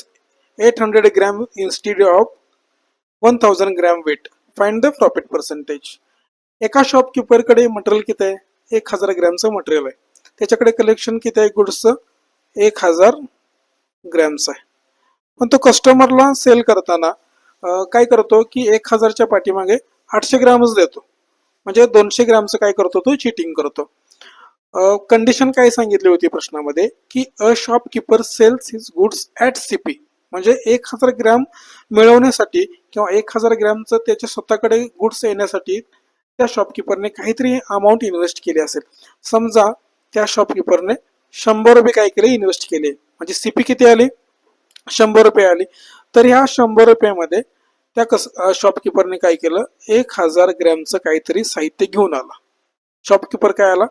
800 gram instead of 1000 gram weight. Find the profit percentage. एका शॉपकीपरकडे मटेरियल किती आहे? 1000 ग्रॅमचं मटेरियल आहे. त्याच्याकडे कलेक्शन किती आहे गुड्सचं? 1000 ग्रॅमचं आहे. पण तो कस्टमरला सेल करताना काय करतो की 1000च्या पाठीमागे 800 ग्रॅमच देतो. म्हणजे 200 ग्रॅमचं काय करतो तो? चिटिंग करतो. कंडिशन काय सांगितली होती प्रश्नामध्ये की a shopkeeper cells his goods at CP. म्हणजे 1000 ग्रॅम मिळवण्यासाठी किंवा 1000 ग्रॅमचं त्याच्या स्वतःकडे गुड्स येण्यासाठी त्या शॉपकीपरने काहीतरी अमाऊंट इन्व्हेस्ट केली असेल. समजा त्या शॉपकीपरने 100 रुपये काय केले? इन्व्हेस्ट केले. म्हणजे सीपी किती आली? 100 रुपये आली. तर ह्या 100 रुपयामध्ये त्या शॉपकीपरने काय केलं? 1000 ग्रॅमचं काहीतरी साहित्य घेऊन आला. शॉपकीपर काय आला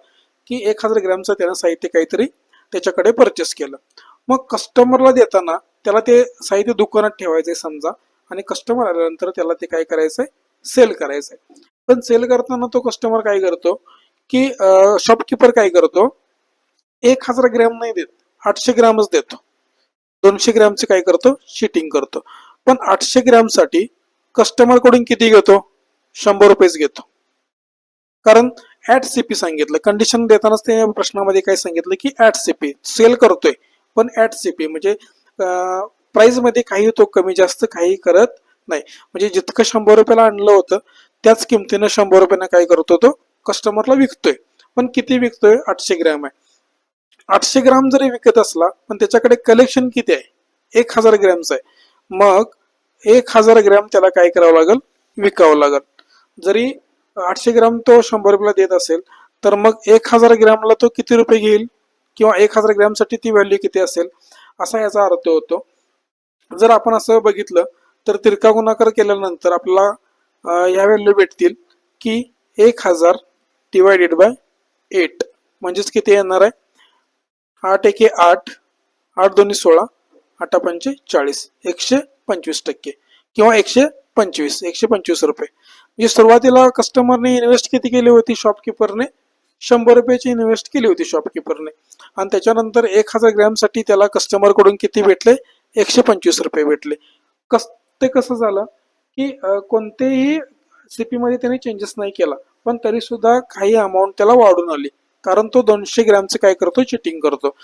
की 1000 ग्रॅमचं त्यानं साहित्य काहीतरी त्याच्याकडे परचेस केलं. मग कस्टमरला देताना त्याला ते साहित्य दुकानात ठेवायचंय समजा, आणि कस्टमर आल्यानंतर त्याला ते काय करायचंय? सेल करायचंय. पण सेल करताना तो कस्टमर काय करतो की शॉपकीपर काय करतो? 1000 ग्रॅम नाही देत, 800 ग्रॅमच देतो. 200 ग्रॅमचे काय करतो? चिटिंग करतो. पण 800 ग्रॅमसाठी कस्टमर कडून किती घेतो? 100 रुपयेच घेतो. कारण ऍट सीपी सांगितलं. कंडिशन देतानाच ते प्रश्नामध्ये काय सांगितलं की ऍट सीपी सेल करतोय, पण ऍट सीपी म्हणजे प्राइस मध्ये काही तो कमी जास्त काही करत नाही. म्हणजे जितकं 100 रुपयाला आणलं होतं त्याच किमतीनं 100 रुपयानं काय करतो तो? कस्टमरला विकतोय. पण किती विकतोय? 800 ग्रॅम आहे. 800 ग्राम जरी विकत असला पण त्याच्याकडे कलेक्शन किती आहे? 1000 ग्रॅमचं आहे. मग 1000 ग्रॅम त्याला काय करावं लागेल? विकावं लागेल. जरी 800 ग्राम तो 100 रुपयाला देत असेल तर मग 1000 ग्रॅमला तो किती रुपये घेईल? किंवा 1000 ग्रॅमसाठी ती व्हॅल्यू किती असेल? असा याचा अर्थ होतो. जर आपण असं बघितलं तर तिरका गुणाकार केल्यानंतर आपल्याला ह्या व्हॅल्यू भेटतील की 1000 डिवायडेड बाय 8 म्हणजेच किती येणार आहे? 8 एके 8, 8 दोन्ही 16, 8 पंचे 40, 125% किंवा 125 रुपये. म्हणजे सुरुवातीला कस्टमरने इन्व्हेस्ट किती केली होती? शॉपकीपरने 100 रुपयाची इन्व्हेस्ट केली होती शॉपकीपरने. आणि त्याच्यानंतर 1000 ग्रॅमसाठी त्याला कस्टमर कडून किती भेटले? 125 रुपये भेटले. ते कसं झालं की कोणतेही सीपी मध्ये त्याने चेंजेस नाही केला, पण तरी सुद्धा काही अमाऊंट त्याला वाढून आली. कारण तो 200 ग्रॅमचं काय करतो? चिटिंग करतो.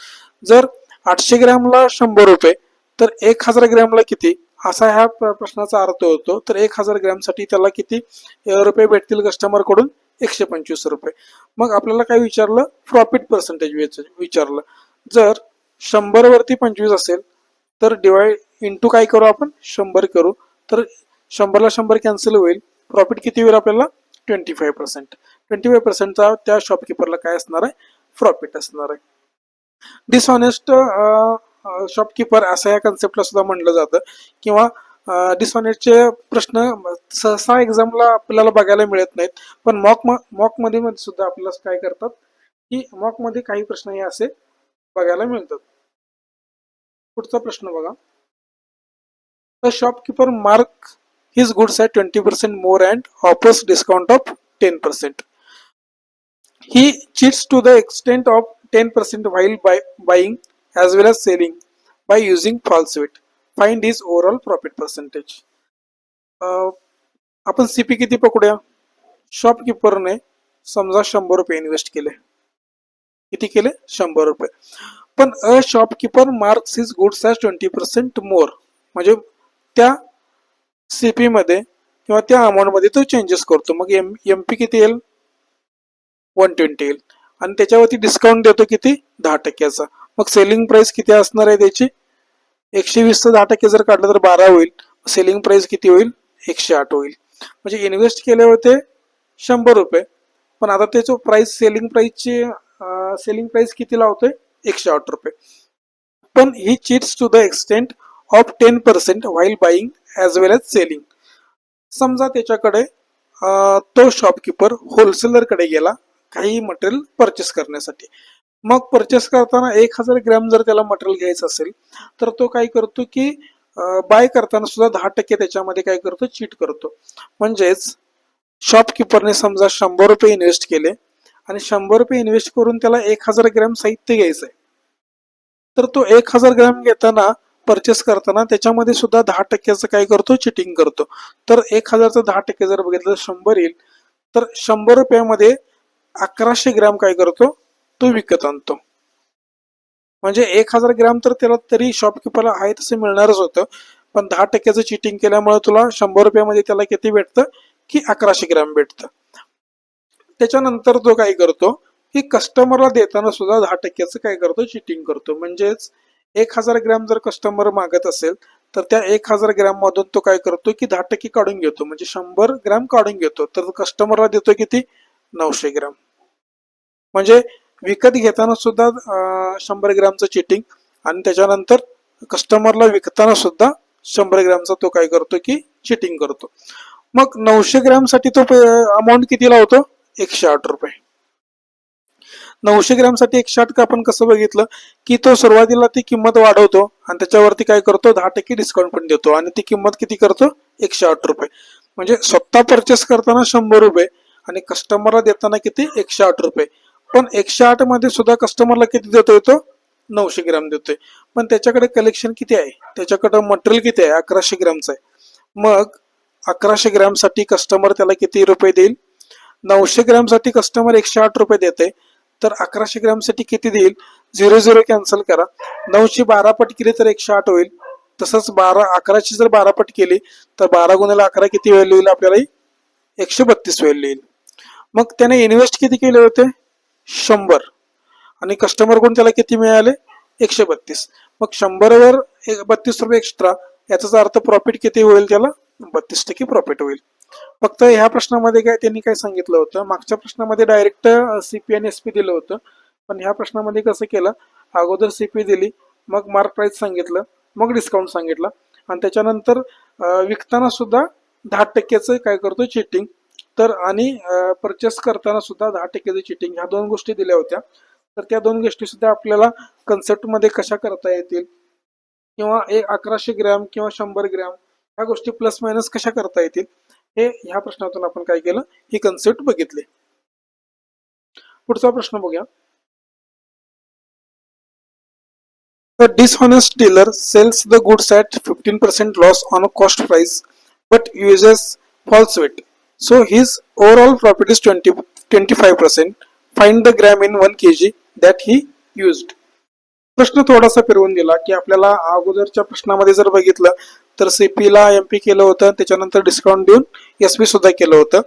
जर 800 ग्रॅमला 100 रुपये तर 1000 ग्रॅमला किती? असा ह्या प्रश्नाचा अर्थ होतो. तर 1000 ग्रॅमसाठी त्याला किती रुपये भेटतील कस्टमर कडून? 125 रुपये. मग आपल्याला काय विचारलं? प्रॉफिट पर्सेंटेज विचारलं. जर 100 वरती 25 असेल तर डिवाइड इंटू काय करू आपण? 100 करू. तर 100 ला 100 कॅन्सल होईल. प्रॉफिट किती होईल आपल्याला? 25%. 25%चा त्या शॉपकीपरला काय असणार आहे? प्रॉफिट असणार आहे. डिसऑनेस्ट शॉपकीपर असं या कन्सेप्टला सुद्धा म्हणलं जातं. किंवा डिसऑनेस्टचे प्रश्न सहसा एक्झामला आपल्याला बघायला मिळत नाहीत, पण मॉक मध्ये सुद्धा आपल्याला काय करतात की मॉक मध्ये काही प्रश्न हे असे बघायला मिळतात. पुढचा प्रश्न बघा. The shopkeeper mark his goods at 20% more and offers discount of 10%. He cheats to the extent of 10% while buying as well as selling by using false weight. Find his overall profit percentage. आपण CP किती पकडूया? शॉपकीपरने समजा 100 रुपये invest केले. किती केले? 100 रुपये. पण a shopkeeper marks his goods as 20% मोर. म्हणजे त्या सीपी मध्ये किंवा त्या अमाऊंट मध्ये तो चेंजेस करतो. मग एमपी किती येईल? 120 येईल. आणि त्याच्यावरती डिस्काउंट देतो किती? 10%चा. मग सेलिंग प्राइस किती असणार आहे त्याची? 120 चं 10% जर काढलं तर 12 होईल. सेलिंग प्राइस किती होईल? 108 होईल. म्हणजे इन्व्हेस्ट केले होते 100 रुपये, पण आता त्याचं प्राइस सेलिंग प्राइस किती लावतोय? 108 रुपये. पण he cheats to the extent of 10% while buying as well as selling. समजा त्याच्याकडे तो शॉपकीपर होलसेलरकडे गेला काही मटेरियल परचेस करण्यासाठी. मग परचेस करताना 1000 ग्रॅम जर त्याला मटेरियल घ्यायचं असेल तर तो काय करतो की बाय करताना सुद्धा 10% त्याच्यामध्ये काय करतो? चीट करतो. म्हणजेच शॉपकीपरने समजा 100 रुपये इन्व्हेस्ट केले आणि 100 रुपये इन्व्हेस्ट करून त्याला 1000 ग्रॅम साहित्य घ्यायचंय. तर तो 1000 ग्रॅम घेताना परचेस करताना त्याच्यामध्ये सुद्धा 10% काय करतो, चिटिंग करतो. तर 1000चं 10% जर बघितलं तर 100 येईल. तर 100 रुपयामध्ये 1100 ग्रॅम काय करतो, तो विकत आणतो. म्हणजे 1000 ग्रॅम तर त्याला तरी शॉपकीपरला आहे तसं मिळणारच होतं, पण 10%चं चिटिंग केल्यामुळे तुला 100 रुपयामध्ये त्याला किती भेटतं, की 1100 ग्रॅम भेटतं. त्याच्यानंतर तो काय करतो, की कस्टमरला देताना सुद्धा 10%चं काय करतो, चिटिंग करतो. म्हणजेच 1000 ग्रॅम जर कस्टमर मागत असेल तर त्या 1000 ग्रॅम मधून तो काय करतो, की 10% काढून घेतो. म्हणजे 100 ग्रॅम काढून घेतो, तर कस्टमरला देतो किती, 900 ग्रॅम. म्हणजे विकत घेताना सुद्धा 100 ग्रॅमचं चिटिंग, आणि त्याच्यानंतर कस्टमरला विकताना सुद्धा 100 ग्रॅमचा तो काय करतो, की चिटिंग करतो. मग 900 ग्रॅम साठी तो अमाऊंट किती लावतो, 108 रुपये. 900 ग्रॅम साठी 108 का आपण कसं बघितलं, की तो सुरुवातीला ती किंमत वाढवतो आणि त्याच्यावरती काय करतो, 10% डिस्काउंट पण देतो आणि ती किंमत किती करतो, 108 रुपये. म्हणजे स्वतः परचेस करताना 100 रुपये आणि कस्टमरला देताना किती, 108 रुपये. पण 108 मध्ये सुद्धा कस्टमरला किती देतोय तो, 900 ग्रॅम देतोय. पण त्याच्याकडे कलेक्शन किती आहे, त्याच्याकडे मटेरियल किती आहे, 1100 ग्रॅमचं आहे. मग 1100 ग्रॅम साठी कस्टमर त्याला किती रुपये देईल, 900 ग्रॅम साठी कस्टमर 108 रुपये देते, तर 1100 ग्रॅम साठी किती देईल, 00 कॅन्सल करा. 9ची 12 पट केली तर 108 होईल. तसंच 11ची जर 12 पट केली तर 12 गुणिले 11 किती व्हॅल्यू येईल आपल्याला, 132 व्हॅल्यू येईल. मग त्याने इन्व्हेस्ट किती केले होते, 100, आणि कस्टमर कडून त्याला किती मिळाले, 132. मग 100 वर 32 रुपये एक्स्ट्रा, याचा अर्थ प्रॉफिट किती होईल, त्याला 32% प्रॉफिट होईल. फक्त ह्या प्रश्नामध्ये काय त्यांनी काय सांगितलं होतं, मागच्या प्रश्नामध्ये डायरेक्ट सीपी आणि एसपी दिलं होतं, पण ह्या प्रश्नामध्ये कसं केलं, अगोदर सीपी दिली, मग मार्क प्राइस सांगितलं, मग डिस्काउंट सांगितलं, आणि त्याच्यानंतर विकताना सुद्धा 10%चं काय करतो, चिटिंग. तर आणि परचेस करताना सुद्धा 10%चं चिटिंग, ह्या दोन गोष्टी दिल्या होत्या. तर त्या दोन गोष्टी सुद्धा आपल्याला कन्सेप्ट मध्ये कशा करता येतील, किंवा 1100 ग्रॅम किंवा 100 ग्रॅम ह्या गोष्टी प्लस मायनस कशा करता येतील, हे ह्या प्रश्नातून आपण काय केलं, ही कन्सेप्ट बघितली. पुढचा प्रश्न बघूया. The dishonest dealer sells the goods at 15% loss on a cost price but uses false weight. So his overall profit is 25%. Find the gram in 1 kg that he used. प्रश्न थोडासा फिरवून दिला, की आपल्याला अगोदरच्या प्रश्नामध्ये जर बघितलं तर सीपी ला एमपी केलं होतं, त्याच्यानंतर डिस्काउंट देऊन एसपी सुद्धा केलं होतं,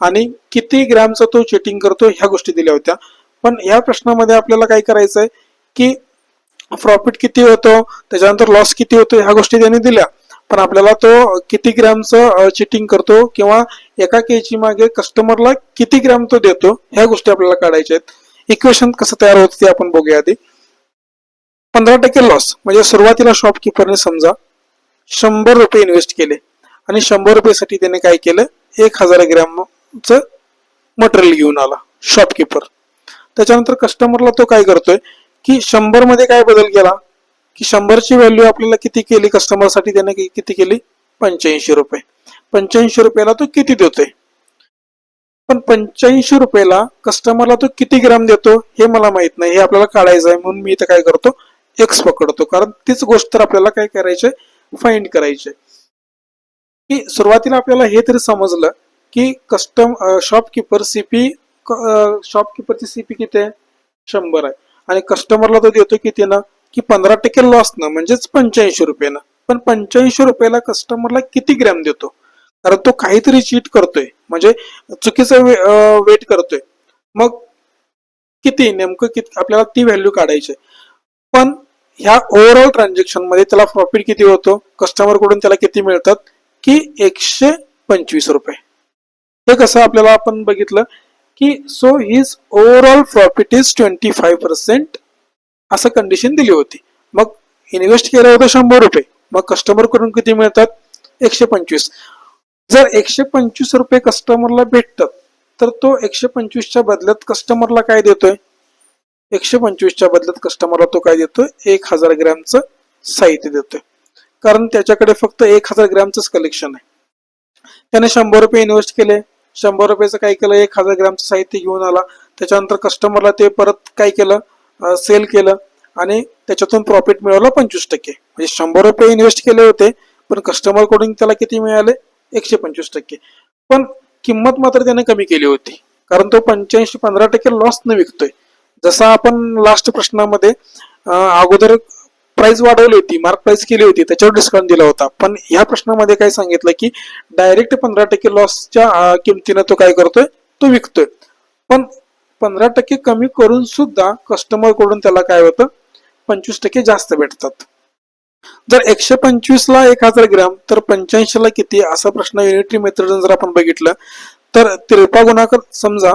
आणि किती ग्रॅमचं तो चिटिंग करतो ह्या गोष्टी दिल्या होत्या. पण ह्या प्रश्नामध्ये आपल्याला काय करायचंय, की प्रॉफिट किती होतो, त्याच्यानंतर लॉस किती होतो, ह्या गोष्टी त्यांनी दिल्या. पण आपल्याला तो किती ग्रॅमचं चिटिंग करतो किंवा एका केजी मागे कस्टमरला किती ग्रॅम तो देतो, ह्या गोष्टी आपल्याला काढायच्या आहेत. इक्वेशन कसं तयार होतं ते आपण बघूया आधी. 15% लॉस म्हणजे सुरुवातीला शॉपकीपरने समजा 100 रुपये इन्व्हेस्ट केले आणि 100 रुपयासाठी त्याने काय केलं, 1000 ग्रॅमचं मटेरियल घेऊन आला शॉपकीपर. त्याच्यानंतर कस्टमरला तो काय करतोय, की 100 मध्ये काय बदल केला, की 100ची व्हॅल्यू आपल्याला किती केली, कस्टमरसाठी त्याने किती केली, 85 रुपये. 85 रुपयाला तो किती देतोय, पण 85 रुपयाला कस्टमरला तो किती ग्रॅम देतो हे मला माहित नाही, हे आपल्याला काढायचं आहे. म्हणून मी इथं काय करतो, एक्स पकडतो, कारण तीच गोष्ट तर आपल्याला काय करायचंय, फाइंड करायचंय. की सुरुवातीला आपल्याला हे तरी समजलं की शॉपकीपर सीपी, शॉपकीपरची सीपी किती आहे, 100 आहे, आणि कस्टमरला तो देतो किती ना, की 15% लॉस ना, म्हणजेच 85 रुपयानं. पण 85 रुपयाला कस्टमरला किती ग्रॅम देतो, कारण तो काहीतरी चीट करतोय, म्हणजे चुकीचं वेट करतोय. मग किती नेमकं किती आपल्याला ती व्हॅल्यू काढायची. पण ह्या ओव्हरऑल ट्रान्झॅक्शन मध्ये त्याला प्रॉफिट किती होतो, कस्टमर कडून त्याला किती मिळतात, की 125 रुपये. हे कसं आपल्याला आपण बघितलं, की so his overall profit is 25%, असं कंडिशन दिली होती. मग इन्व्हेस्ट केलं होतं 100 रुपये, मग कस्टमर कडून किती मिळतात, 125. जर 125 रुपये कस्टमरला भेटतात तर तो 125च्या बदल्यात कस्टमरला काय देतोय, 125च्या बदल्यात कस्टमरला तो काय देतोय, 1000 ग्रॅमचं साहित्य देतोय, कारण त्याच्याकडे फक्त 1000 ग्रॅमचंच कलेक्शन आहे. त्याने 100 रुपये इन्व्हेस्ट केले, 100 रुपयाचं काय केलं, 1000 ग्रॅमचं साहित्य घेऊन आला. त्याच्यानंतर कस्टमरला ते परत काय केलं, सेल केलं, आणि त्याच्यातून प्रॉफिट मिळवलं 25%. म्हणजे 100 रुपये इन्व्हेस्ट केले होते, पण कस्टमर कडून त्याला किती मिळाले? 125%. पण किंमत मात्र त्याने कमी केली होती, कारण तो 15% लॉस न विकतोय. जसा आपण लास्ट प्रश्नामध्ये अगोदर प्राइस वाढवली होती, मार्क प्राइस केली होती, त्याच्यावर डिस्काउंट दिला होता. पण ह्या प्रश्नामध्ये काय सांगितलं की डायरेक्ट 15% लॉसच्या किमतीनं तो काय करतोय? तो विकतोय. पण 15% कमी करून सुद्धा कस्टमर कडून त्याला काय होतं? 25% जास्त भेटतात. जर 125 ला 1000 ग्रॅम तर 85 ला किती, असा प्रश्न युनिटरी मेथड जर आपण बघितलं तर तिरपा गुणाकार समजा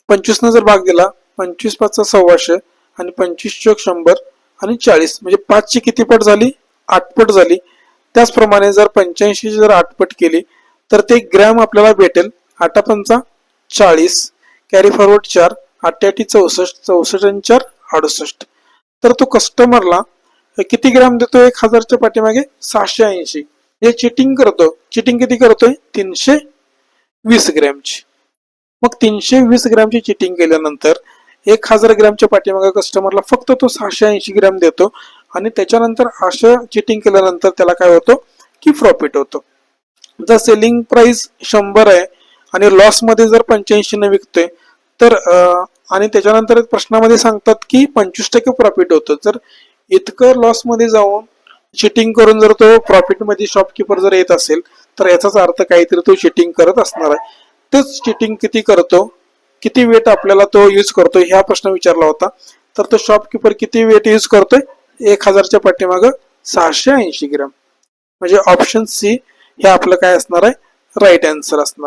25 न जर भाग दिला, 25 5 100 आणि 25 चौक 100 आणि 40, म्हणजे 5 ची किती पट झाली? 8 पट झाली. त्याचप्रमाणे जर 85 जर 8 पट केली तर ते ग्रॅम आपल्याला भेटेल 8 पंचा 40, कॅरी फॉरवर्ड 4, 8 8 64, 64 आणि 4 68. तर तो कस्टमरला किती ग्रॅम देतो? 1000च्या पाठीमागे 680. हे चिटिंग करतो. चिटिंग किती करतोय? 320 ग्रॅमची. मग 320 ग्रॅमची चिटिंग केल्यानंतर 1000 ग्रॅमच्या पाठीमागे कस्टमरला फक्त तो 680 ग्रॅम देतो, आणि त्याच्यानंतर असं चिटिंग केल्यानंतर त्याला काय होतं की प्रॉफिट होतो. जर सेलिंग प्राइस 100 आहे आणि लॉस मध्ये जर 85 न विकतोय तर आणि त्याच्यानंतर प्रश्नामध्ये सांगतात की 25% प्रॉफिट होतं. जर इतकं लॉस मध्ये जाऊन चिटिंग करून जर तो प्रॉफिट मध्ये शॉपकीपर जर येत असेल तर याचाच अर्थ काहीतरी तो चिटिंग करत असणार आहे. तेच चिटिंग किती करतो, किती वेट आपल्याला तो यूज करतोय, ह्या प्रश्न विचारला होता. तर तो शॉपकीपर किती वेट यूज करतोय? 1000च्या पाठीमागं 680 ग्रॅम. म्हणजे ऑप्शन सी हे आपलं काय असणार आहे? राईट आन्सर असणार.